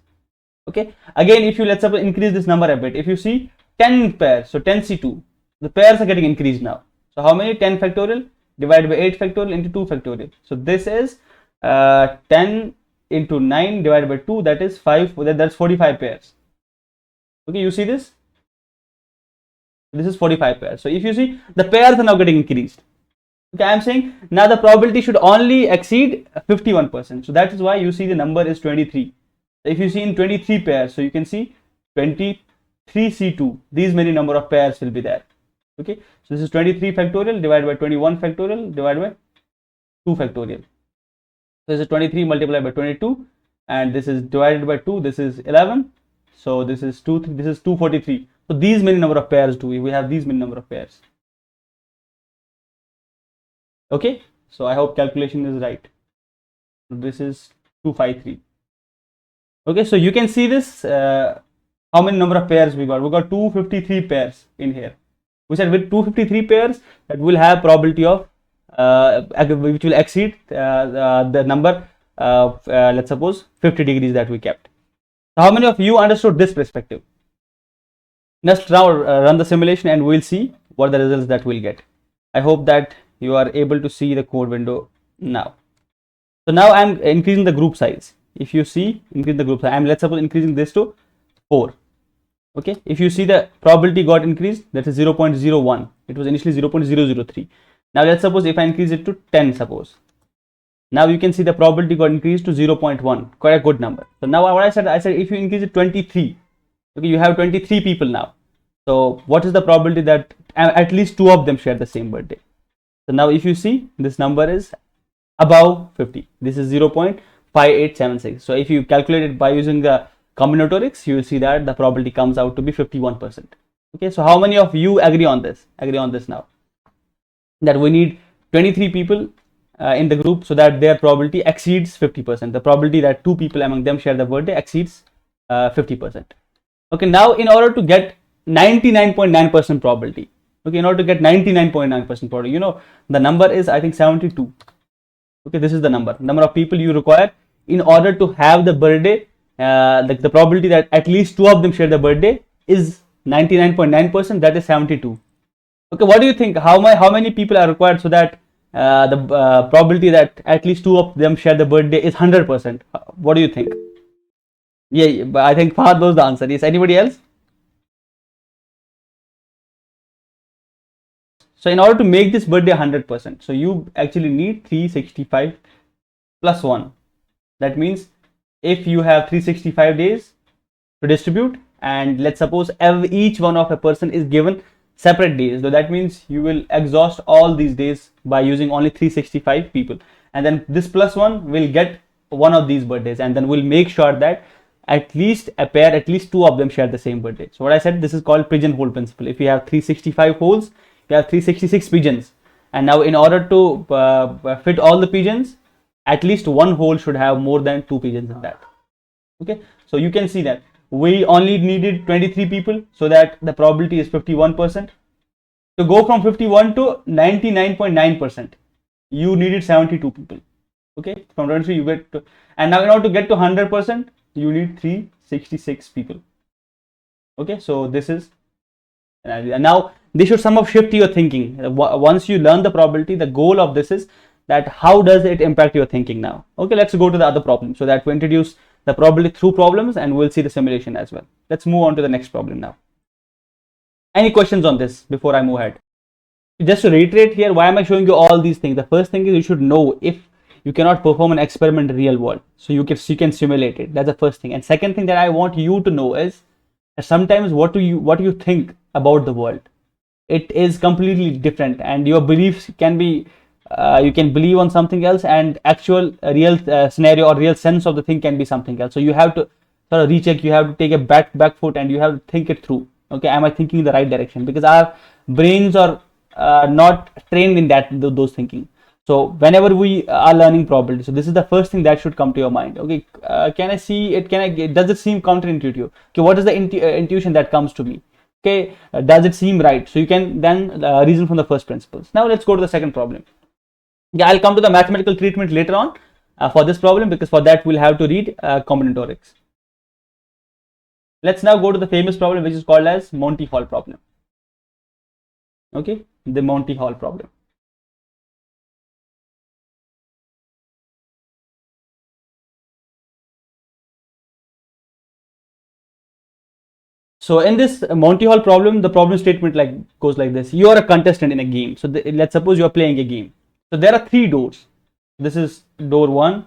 Speaker 1: Okay, again, if you, let's suppose, increase this number a bit, if you see 10 pairs, so 10C2, the pairs are getting increased now. So how many? 10 factorial divided by 8 factorial into 2 factorial. So this is 10 into 9 divided by 2, that is 5, that's 45 pairs. Okay, you see this? This is 45 pairs. So if you see, the pairs are now getting increased. Okay, I am saying now the probability should only exceed 51%. So that is why you see the number is 23. If you see in 23 pairs, so you can see 23C2, these many number of pairs will be there. Okay, so this is 23 factorial divided by 21 factorial divided by 2 factorial. So this is 23 multiplied by 22, and this is divided by 2, this is 11. So this is 243. So these many number of pairs we have these many number of pairs. Okay, so I hope calculation is right. This is 253. Okay, so you can see this, how many number of pairs we got? We got 253 pairs in here. We said with 253 pairs, that will have probability of which will exceed the number let's suppose 50 degrees that we kept. So how many of you understood this perspective? Let's now run the simulation and we'll see what the results that we'll get. I hope that you are able to see the code window now. So now I'm increasing the group size. If you see, increase the group size, let's suppose increasing this to 4. Okay, if you see the probability got increased, that is 0.01. It was initially 0.003. Now let's suppose if I increase it to 10, suppose. Now you can see the probability got increased to 0.1, quite a good number. So now what I said if you increase it 23, okay, you have 23 people now. So what is the probability that at least 2 of them share the same birthday? So now if you see, this number is above 50. This is 0.5876. So if you calculate it by using the combinatorics, you will see that the probability comes out to be 51%. Okay, so how many of you agree on this? Agree on this now? That we need 23 people in the group so that their probability exceeds 50%. The probability that 2 people among them share the birthday exceeds 50%. Okay, now in order to get 99.9% probability, okay, in order to get 99.9% probability, you know, the number is, I think, 72. Okay, this is the number of people you require in order to have the birthday. The probability that at least 2 of them share the birthday is 99.9%, that is 72. Okay, what do you think? How many people are required so that the probability that at least 2 of them share the birthday is 100%? What do you think? Yeah, but I think Fahad knows the answer. Yes, anybody else? So in order to make this birthday 100%, so you actually need 365 plus 1. That means if you have 365 days to distribute, and let's suppose each one of a person is given separate days, so that means you will exhaust all these days by using only 365 people, and then this plus 1 will get one of these birthdays, and then we'll make sure that at least a pair, at least 2 of them share the same birthday. So what I said, this is called pigeonhole principle. If you have 365 holes, you have 366 pigeons, and now in order to fit all the pigeons, at least one hole should have more than 2 pigeons in that. Okay, so you can see that we only needed 23 people, so that the probability is 51%. To go from 51 to 99.9%, you needed 72 people. Okay, from 23 you get to, and now in order to get to 100%, you need 366 people. Okay, so this is, and now this should somehow shift your thinking. Once you learn the probability, the goal of this is that how does it impact your thinking now. Okay, let's go to the other problem, so that we introduce the probability through problems, and we'll see the simulation as well. Let's move on to the next problem now. Any questions on this before I move ahead? Just to reiterate here, why am I showing you all these things? The first thing is you should know if you cannot perform an experiment in real world, so you can simulate it. That's the first thing. And second thing that I want you to know is that sometimes what you think about the world, it is completely different, and your beliefs can be you can believe on something else, and actual real scenario or real sense of the thing can be something else. So you have to sort of recheck, you have to take a back foot, and you have to think it through. Okay, am I thinking in the right direction? Because our brains are not trained in those thinking. So whenever we are learning probability, so this is the first thing that should come to your mind. Okay, can I see it? Does it seem counterintuitive? Okay, what is the intuition that comes to me? Okay, does it seem right? So you can then reason from the first principles. Now let's go to the second problem. Yeah, I'll come to the mathematical treatment later on for this problem, because for that we'll have to read combinatorics. Let's now go to the famous problem, which is called as Monty Hall problem. Okay, the Monty Hall problem. So in this Monty Hall problem, the problem statement goes like this. You are a contestant in a game. So let's suppose you are playing a game. So there are 3 doors. This is door 1,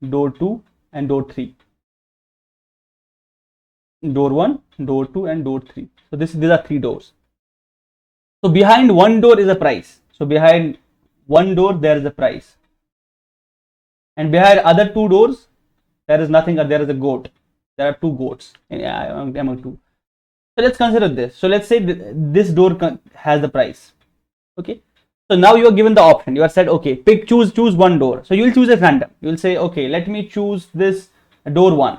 Speaker 1: door 2, and door 3. Door 1, door 2, and door 3. So these are 3 doors. So behind one door is a prize. So behind one door there is a prize. And behind other 2 doors, there is nothing, or there is a goat. There are 2 goats among 2. So let's consider this. So let's say this door has the price. Okay. So now you are given the option. You are said, okay, choose one door. So you will choose a random. You will say, okay, let me choose this door 1.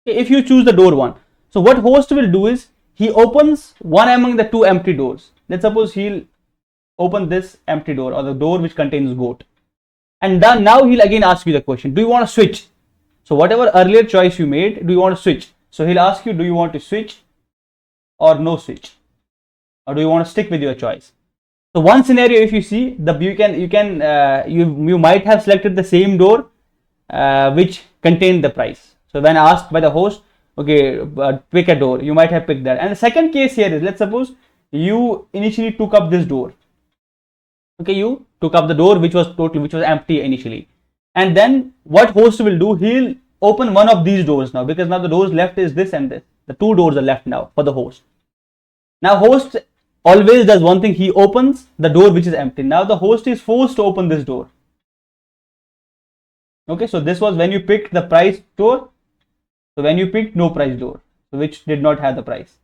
Speaker 1: Okay, if you choose the door 1, so what host will do is he opens one among the 2 empty doors. Let's suppose he'll open this empty door, or the door which contains goat. And then now he'll again ask you the question, do you want to switch? So whatever earlier choice you made, do you want to switch? So he'll ask you, do you want to switch or no switch, or do you want to stick with your choice? So one scenario, if you see, you might have selected the same door which contained the price. So when asked by the host, okay, pick a door, you might have picked that. And the second case here is, let's suppose you initially took up this door. Okay, you took up the door which was empty initially, and then what host will do, he'll open one of these doors now, because now the doors left is this and this. The 2 doors are left now for the host. Now host always does one thing, he opens the door which is empty. Now the host is forced to open this door. Okay, so this was when you picked the price door. So when you picked no price door, which did not have the price.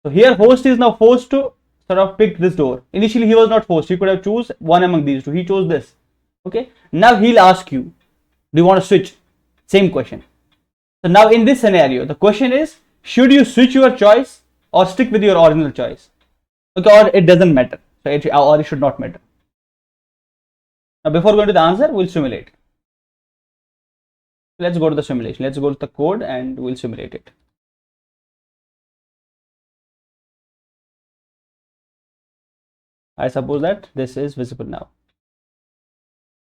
Speaker 1: So here host is now forced to sort of pick this door. Initially he was not forced, he could have choose one among these 2. He chose this. Okay, now he'll ask you, do you want to switch? Same question. So now in this scenario, the question is, should you switch your choice or stick with your original choice? Okay, or it doesn't matter. So it should not matter. Now before going to the answer, we'll simulate. Let's go to the simulation. Let's go to the code and we'll simulate it. I suppose that this is visible now.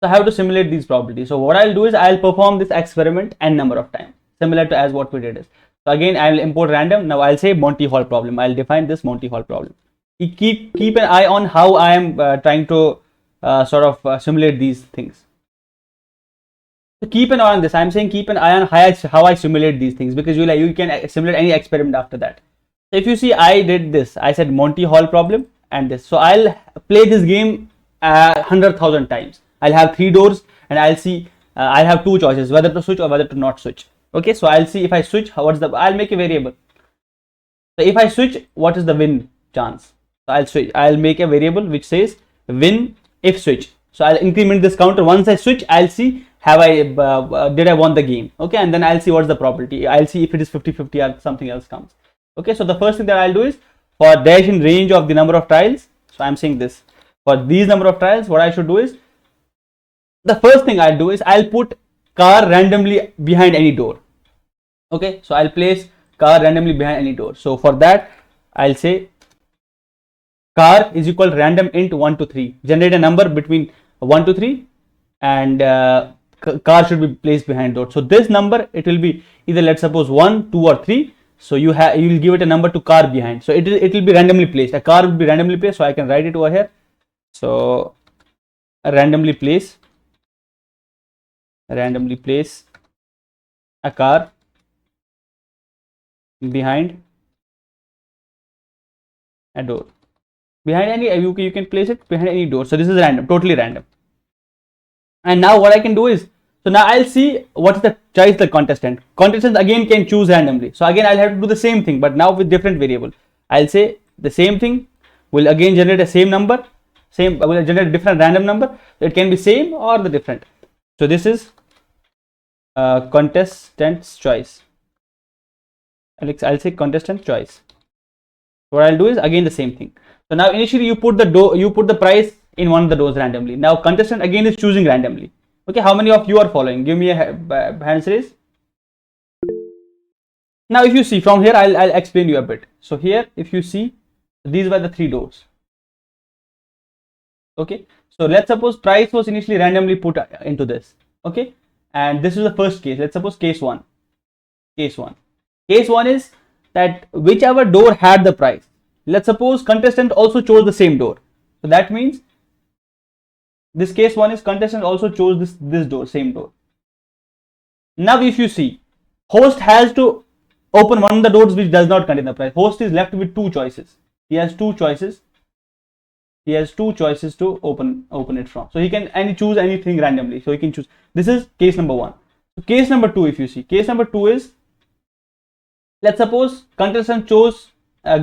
Speaker 1: So I have to simulate these probabilities. So what I'll do is I'll perform this experiment n number of times, similar to as what we did is. So again, I'll import random. Now I'll say Monty Hall problem. I'll define this Monty Hall problem. Keep an eye on how I am trying to simulate these things. So keep an eye on this. I'm saying keep an eye on how I simulate these things, because you can simulate any experiment after that. So if you see, I did this. I said Monty Hall problem and this. So I'll play this game 100,000 times. I'll have 3 doors, and I'll see. I'll have 2 choices, whether to switch or whether to not switch. Okay, so I'll see if I switch, I'll make a variable. So if I switch, what is the win chance? So I'll switch. I'll make a variable which says win if switch. So I'll increment this counter. Once I switch, I'll see have I did I won the game. Okay, and then I'll see what's the probability. I'll see if it is 50-50 or something else comes. Okay, so the first thing that I'll do is for dash in range of the number of trials. So I'm saying this for these number of trials, what I should do is the first thing I'll do is I'll put car randomly behind any door. Okay, so I'll place car randomly behind any door. So for that, I'll say car is equal random int 1 to 3. Generate a number between 1 to 3, and car should be placed behind door. So this number, it will be either, let's suppose 1, 2 or 3. So you will give it a number to car behind. So it will be randomly placed. A car will be randomly placed. So I can write it over here. So randomly place a car behind a door. Behind any, you can place it behind any door. So this is random, totally random. And now what I can do is, so now I'll see what's the choice the contestant. Contestants again can choose randomly. So again I'll have to do the same thing, but now with different variable. I'll say the same thing will again generate a same number, will generate a different random number. It can be same or the different. So this is contestant's choice. I'll say contestant choice. What I'll do is again the same thing. So now initially you put the price in one of the doors randomly. Now contestant again is choosing randomly. Okay, how many of you are following? Give me a hands raise. Now if you see from here, I'll explain you a bit. So here, if you see, these were the 3 doors. Okay, so let's suppose price was initially randomly put into this. Okay, and this is the first case. Let's suppose case 1. Case 1 is that whichever door had the price. Let's suppose contestant also chose the same door. So that means this case 1 is contestant also chose this door, same door. Now if you see, host has to open one of the doors which does not contain the price. Host is left with 2 choices. He has 2 choices. He has 2 choices to open it from. So he can choose anything randomly. So he can choose. This is case number 1. So case number 2, if you see, case number 2 is, let's suppose contestant chose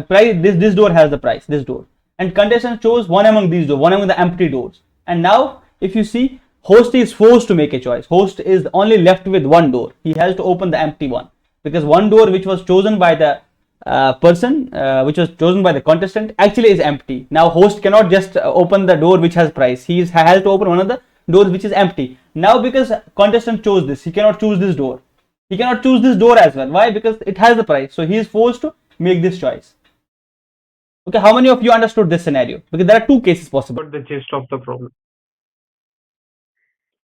Speaker 1: price. This door has the price, this door, and contestant chose one among these doors, one among the empty doors. And now if you see, host is forced to make a choice. Host is only left with one door. He has to open the empty one, because one door which was chosen by the which was chosen by the contestant actually is empty. Now host cannot just open the door which has price. He has to open one of the doors which is empty. Now because contestant chose this, he cannot choose this door. He cannot choose this door as well. Why? Because it has the price. So he is forced to make this choice. Okay, how many of you understood this scenario? Because there are 2 cases possible.
Speaker 3: Got the gist of the problem.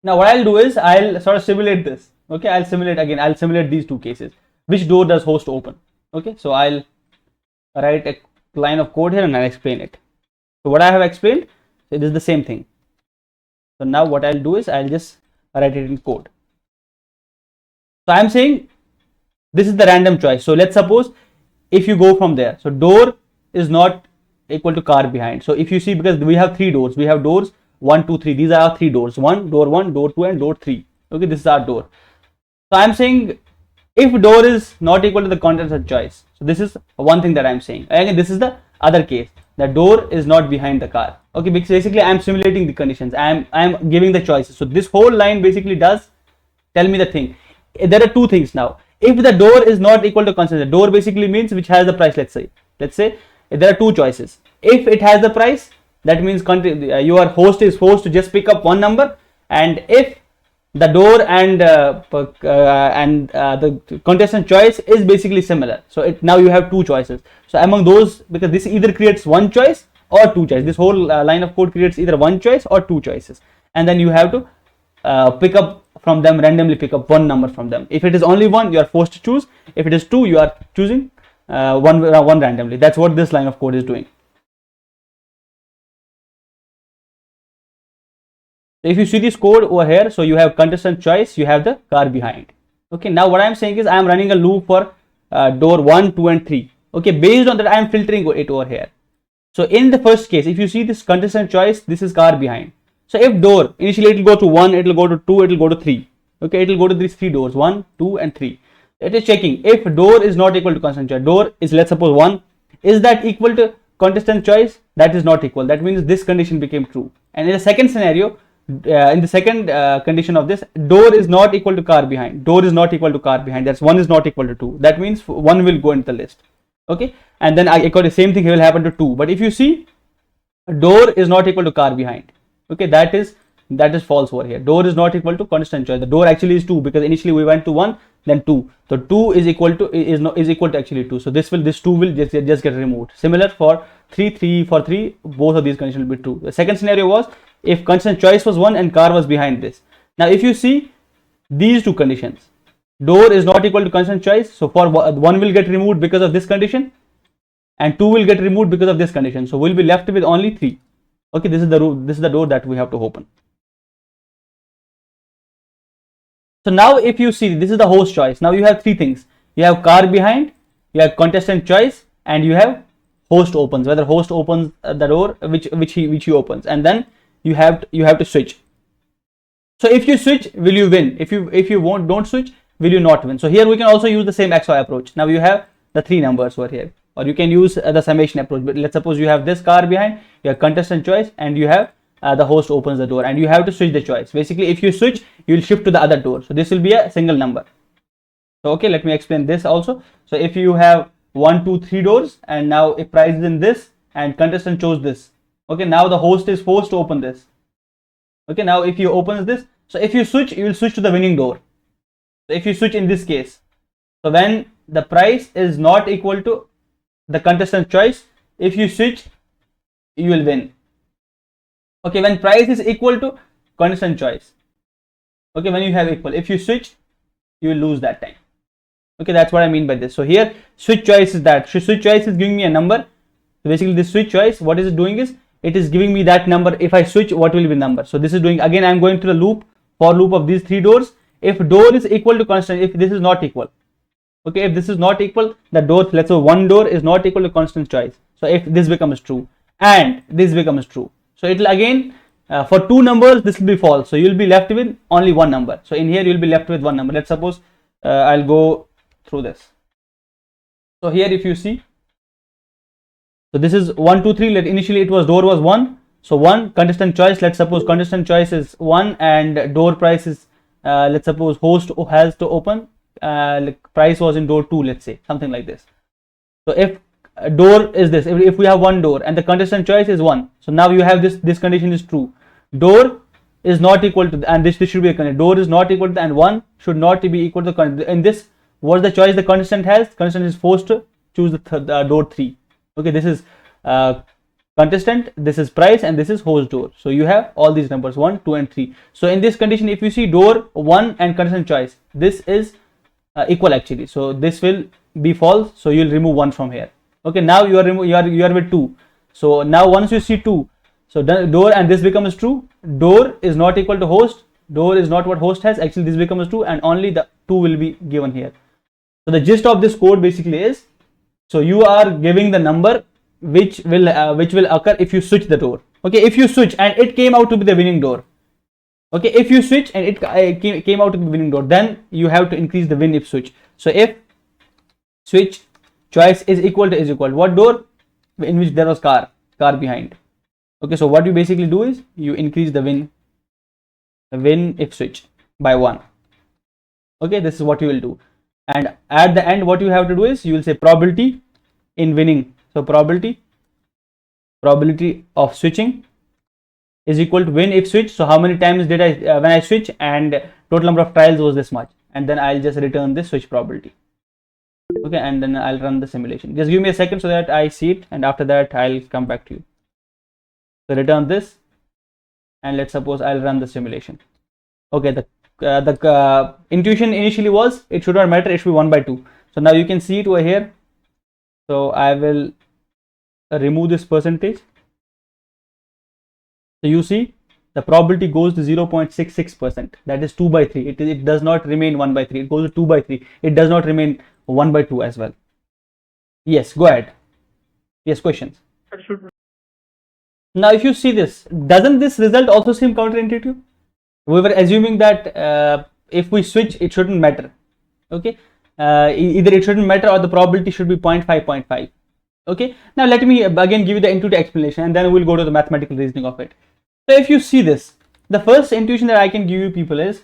Speaker 1: Now what I'll do is I'll sort of simulate this. Okay, I'll simulate these 2 cases. Which door does host open? Okay, so I'll write a line of code here and I'll explain it. So what I have explained, it is the same thing. So now what I'll do is I'll just write it in code. So I'm saying this is the random choice. So let's suppose if you go from there, so door is not equal to car behind. So if you see, because we have 3 doors, we have doors 1, 2, 3. These are our 3 doors. Door 1, door 2, and door 3. Okay, this is our door. So I'm saying if door is not equal to the contestant choice. So this is one thing that I'm saying. Again, this is the other case. The door is not behind the car. Okay, because basically I'm simulating the conditions. I'm giving the choices. So this whole line basically does tell me the thing. There are 2 things now. If the door is not equal to constant, door basically means which has the price. Let's say there are 2 choices. If it has the price, that means your host is forced to just pick up one number. And if the door and the contestant choice is basically similar, so now you have 2 choices. So among those, because this either creates 1 choice or 2 choices, this whole line of code creates either 1 choice or 2 choices, and then you have to pick up from them, randomly pick up one number from them. If it is only 1, you are forced to choose. If it is 2, you are choosing one randomly. That's what this line of code is doing. If you see this code over here, so you have contestant choice, you have the car behind. Okay, now what I'm saying is I'm running a loop for door 1, 2, and 3. Okay, based on that I'm filtering it over here. So in the first case, if you see this contestant choice, this is car behind. So if door, initially it will go to 1, it will go to 2, it will go to 3. Okay, it will go to these 3 doors, 1, 2, and 3. It is checking if door is not equal to contestant choice. Door is, let's suppose, 1. Is that equal to contestant choice? That is not equal. That means this condition became true. And in the second scenario, in the second condition of this, door is not equal to car behind. Door is not equal to car behind. That's 1 is not equal to 2. That means 1 will go into the list. Okay, and then according the same thing will happen to 2. But if you see, door is not equal to car behind. Okay, that is false over here. Door is not equal to constant choice. The door actually is 2 because initially we went to 1, then 2. So 2 is equal to actually 2. So this 2 will just get removed. Similar for 3 for 3, both of these conditions will be true. The second scenario was if constant choice was 1 and car was behind this. Now if you see these two conditions, door is not equal to constant choice, so for 1 will get removed because of this condition and 2 will get removed because of this condition. So we'll be left with only 3. Okay, this is the door that we have to open. So now if you see, this is the host choice. Now you have 3 things. You have car behind, you have contestant choice, and you have host opens, whether host opens the door which he opens, and then you have to switch. So if you switch, will you win? If you don't switch, will you not win? So here we can also use the same XY approach. Now you have the 3 numbers over here, or you can use the summation approach. But let's suppose you have this car behind, you have contestant choice, and you have the host opens the door, and you have to switch the choice. Basically, if you switch, you will shift to the other door. So this will be a single number. So okay, let me explain this also. So if you have 1, 2, 3 doors, and now if price is in this and contestant chose this, okay, now the host is forced to open this. Okay, now if you opens this, so if you switch, you will switch to the winning door. So if you switch in this case, so when the price is not equal to the contestant choice, if you switch, you will win. Okay, when price is equal to contestant choice, okay, when you have equal, if you switch, you will lose that time. Okay, that's what I mean by this. So here switch choice is that. Switch choice is giving me a number. So basically this switch choice, what is it doing is, it is giving me that number. If I switch, what will be the number? So this is doing, again I'm going to the loop, for loop of these 3 doors. If door is equal to constant, if this is not equal, okay, if this is not equal, the door, let's say 1 door is not equal to constant choice. So if this becomes true and this becomes true, so it will again for 2 numbers this will be false. So you will be left with only 1 number. So in here you will be left with 1 number. Let's suppose I'll go through this. So here if you see, so this is 1, 2, 3. Initially it was door was 1. So 1 contestant choice. Let's suppose contestant choice is 1 and door price is let's suppose host has to open. Price was in door 2. Let's say something like this. So if door is this, if we have 1 door and the contestant choice is 1, so now you have this condition is true. Door is not equal to, and this should be a condition. Door is not equal to, and 1 should not be equal to. In this, what's the choice the contestant has? Contestant is forced to choose the door 3. Okay, this is contestant, this is price, and this is host door. So you have all these numbers 1, 2, and 3. So in this condition, if you see door 1 and contestant choice, this is equal actually. So this will be false. So you will remove 1 from here. Okay, now you are with 2. So now once you see 2, so door and this becomes true. Door is not equal to host. Door is not what host has. Actually, this becomes true, and only the 2 will be given here. So the gist of this code basically is, so you are giving the number which will occur if you switch the door. Okay, if you switch and it came out to be the winning door. Okay, if you switch and it came out to be winning door, then you have to increase the win if switch. So if switch choice is equal to what door? In which there was car behind. Okay, so what you basically do is you increase the win if switch by 1. Okay, this is what you will do. And at the end, what you have to do is you will say probability in winning. So probability of switching is equal to win if switch. So how many times did I when I switch, and total number of trials was this much, and then I'll just return this switch probability. Okay, and then I'll run the simulation. Just give me a second so that I see it, and after that I'll come back to you. So return this, and let's suppose I'll run the simulation. Okay, the intuition initially was it should not matter, it should be 1 by 2. So now you can see it over here. So I will remove this percentage. So you see the probability goes to 0.66%. That is 2 by 3. It does not remain 1 by 3. It goes to 2 by 3. It does not remain 1 by 2 as well. Yes, go ahead. Yes, questions. Now if you see this, doesn't this result also seem counterintuitive? We were assuming that if we switch, it shouldn't matter. Okay, either it shouldn't matter or the probability should be 0.5. Okay, now let me again give you the intuitive explanation, and then we'll go to the mathematical reasoning of it. So if you see this, the first intuition that I can give you people is,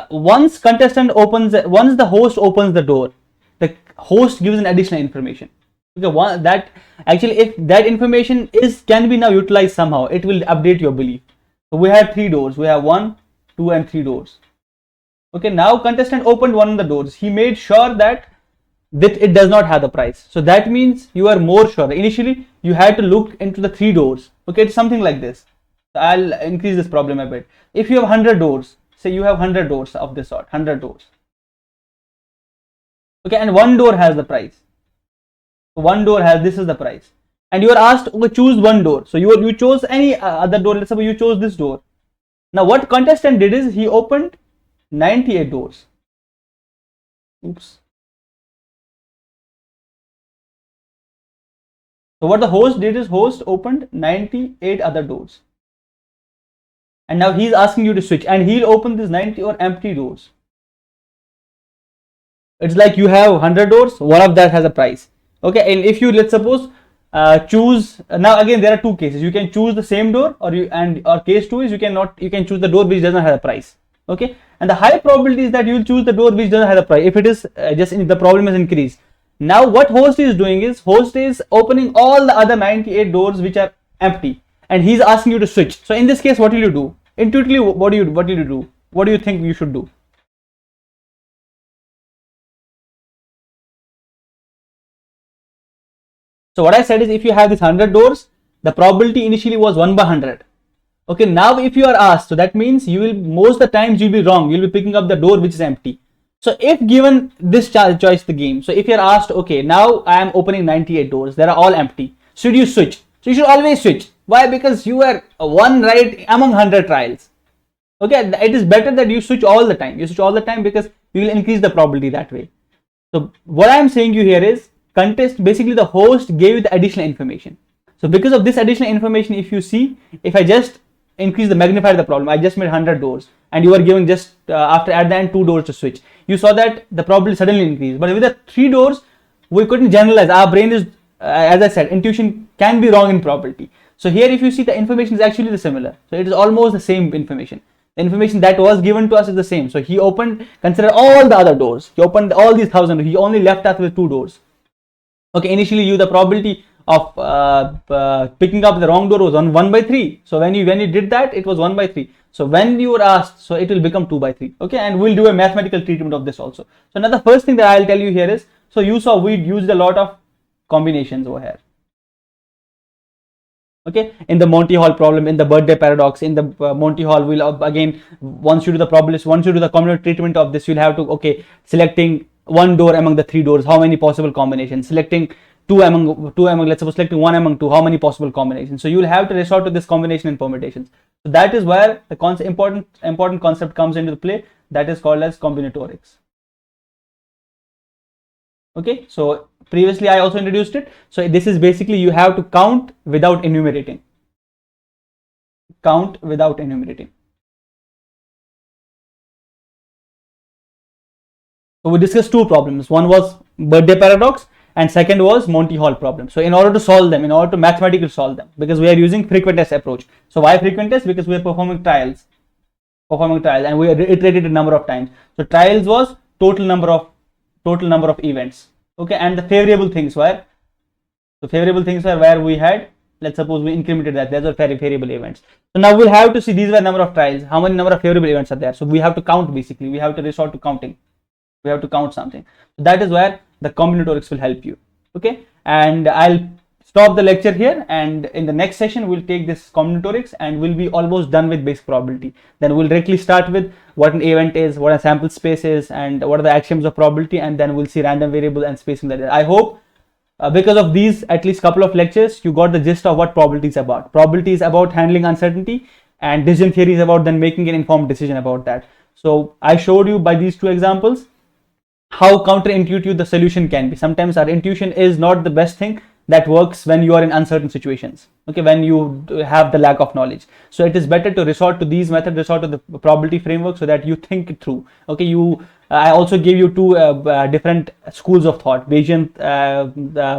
Speaker 1: once the host opens the door, the host gives an additional information. Okay, that actually, if that information can be now utilized somehow, it will update your belief. So we have 3 doors. We have 1, 2, and 3 doors. Okay, now contestant opened one of the doors. He made sure that it does not have the price. So that means you are more sure. Initially, you had to look into the 3 doors. Okay, it's something like this. I'll increase this problem a bit. If you have 100 doors, say you have 100 doors of this sort, 100 doors. Okay, and one door has the price. One door has, this is the price. And you are asked, okay, choose one door. So you chose any other door. Let's suppose you chose this door. Now what contestant did is he opened 98 doors. Oops. So what the host did is host opened 98 other doors. And now he's asking you to switch, and he'll open these 90 or empty doors. It's like you have 100 doors, one of that has a price. Okay, and if you, let's suppose, choose, now again there are 2 cases. You can choose the same door, or case 2 is you can choose the door which doesn't have a price. Okay, and the high probability is that you will choose the door which doesn't have a price if it is the problem is increased. Now what host is doing is, host is opening all the other 98 doors which are empty, and he's asking you to switch. So in this case, what will you do? Intuitively, what do you do? What do you think you should do? So what I said is, if you have this 100 doors, the probability initially was 1 by 100. Okay, now if you are asked, so that means you will, most of the times you'll be wrong. You'll be picking up the door which is empty. So if given this choice the game, so if you're asked, okay, now I am opening 98 doors, they are all empty. Should you switch? So you should always switch. Why? Because you are one right among 100 trials. Okay, it is better that you switch all the time. You switch all the time because you will increase the probability that way. So what I am saying you here is, contest, basically the host gave you the additional information. So because of this additional information, if you see, if I just increase the magnifier of the problem, I just made 100 doors, and you are giving just at the end 2 doors to switch. You saw that the probability suddenly increased. But with the 3 doors, we couldn't generalize. Our brain is, as I said, intuition can be wrong in probability. So here, if you see, the information is actually similar. So it is almost the same information. The information that was given to us is the same. So he opened, consider all the other doors. He opened all these 1,000. He only left us with 2 doors. Okay, initially the probability of picking up the wrong door was 1 by 3. So when you did that, it was 1 by 3. So when you were asked, so it will become 2 by 3. Okay, and we'll do a mathematical treatment of this also. So now the first thing that I'll tell you here is, so you saw we used a lot of combinations over here. Okay, in the Monty Hall problem, in the birthday paradox, in the Monty Hall, we'll again, once you do the probability, once you do the combinatorial treatment of this, you'll have to, okay, selecting one door among the 3 doors, how many possible combinations, selecting two among, let's suppose selecting 1 among 2, how many possible combinations. So you will have to resort to this combination and permutations. So that is where the important concept comes into play, that is called as combinatorics. Okay, so previously I also introduced it. So this is basically, you have to count without enumerating. Count without enumerating. So we discussed 2 problems. One was birthday paradox, and second was Monty Hall problem. So in order to solve them, in order to mathematically solve them, because we are using frequent test approach. So why frequent test? Because we are performing trials, and we iterated a number of times. So trials was total number of events. Okay, and the favorable things were, where we had, let's suppose we incremented that, those are favorable events. So now we'll have to see, these were number of trials, how many number of favorable events are there. So we have to count, basically we have to resort to counting. We have to count something. So that is where the combinatorics will help you. Okay, and I'll stop the lecture here, and in the next session we'll take this combinatorics and we'll be almost done with basic probability. Then we'll directly start with what an event is, what a sample space is, and what are the axioms of probability, and then we'll see random variable and spacing that is. I hope because of these at least couple of lectures, you got the gist of what probability is about. Probability is about handling uncertainty, and decision theory is about then making an informed decision about that. So I showed you by these 2 examples how counterintuitive the solution can be. Sometimes our intuition is not the best thing that works when you are in uncertain situations. Okay, when you have the lack of knowledge. So it is better to resort to these methods, resort to the probability framework, so that you think it through. Okay, I also gave you 2 different schools of thought: Bayesian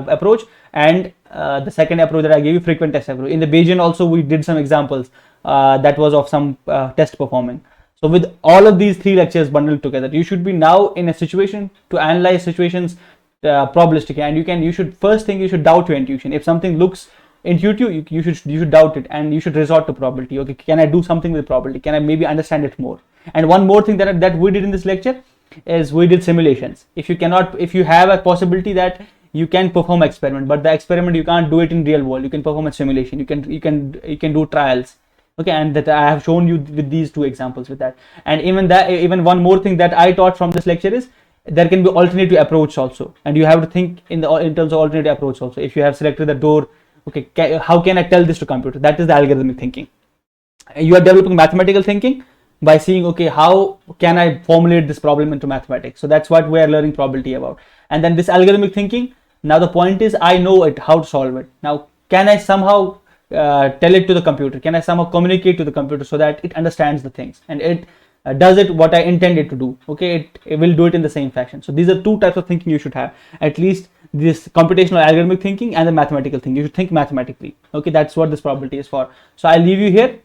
Speaker 1: approach, and the second approach that I gave you, frequent test approach. In the Bayesian also we did some examples, that was of some test performing. So with all of these 3 lectures bundled together, you should be now in a situation to analyze situations probabilistically, and you should first thing, you should doubt your intuition. If something looks intuitive, you should doubt it, and you should resort to probability. Okay, can I do something with probability? Can I maybe understand it more? And one more thing that we did in this lecture is we did simulations. If you have a possibility that you can perform experiment, but the experiment you can't do it in real world, you can perform a simulation. You can do trials. Okay, and that I have shown you with these 2 examples with that. And even one more thing that I taught from this lecture is there can be alternative approach also, and you have to think in terms of alternative approach also. If you have selected the door, okay, how can I tell this to computer? That is the algorithmic thinking. You are developing mathematical thinking by seeing, okay, how can I formulate this problem into mathematics? So that's what we are learning probability about. And then this algorithmic thinking, now the point is I know it, how to solve it. Now can I somehow tell it to the computer? Can I somehow communicate to the computer so that it understands the things and it does it what I intend it to do? Okay, it will do it in the same fashion. So these are 2 types of thinking you should have, at least this computational algorithmic thinking and the mathematical thinking. You should think mathematically. Okay, that's what this probability is for. So I'll leave you here.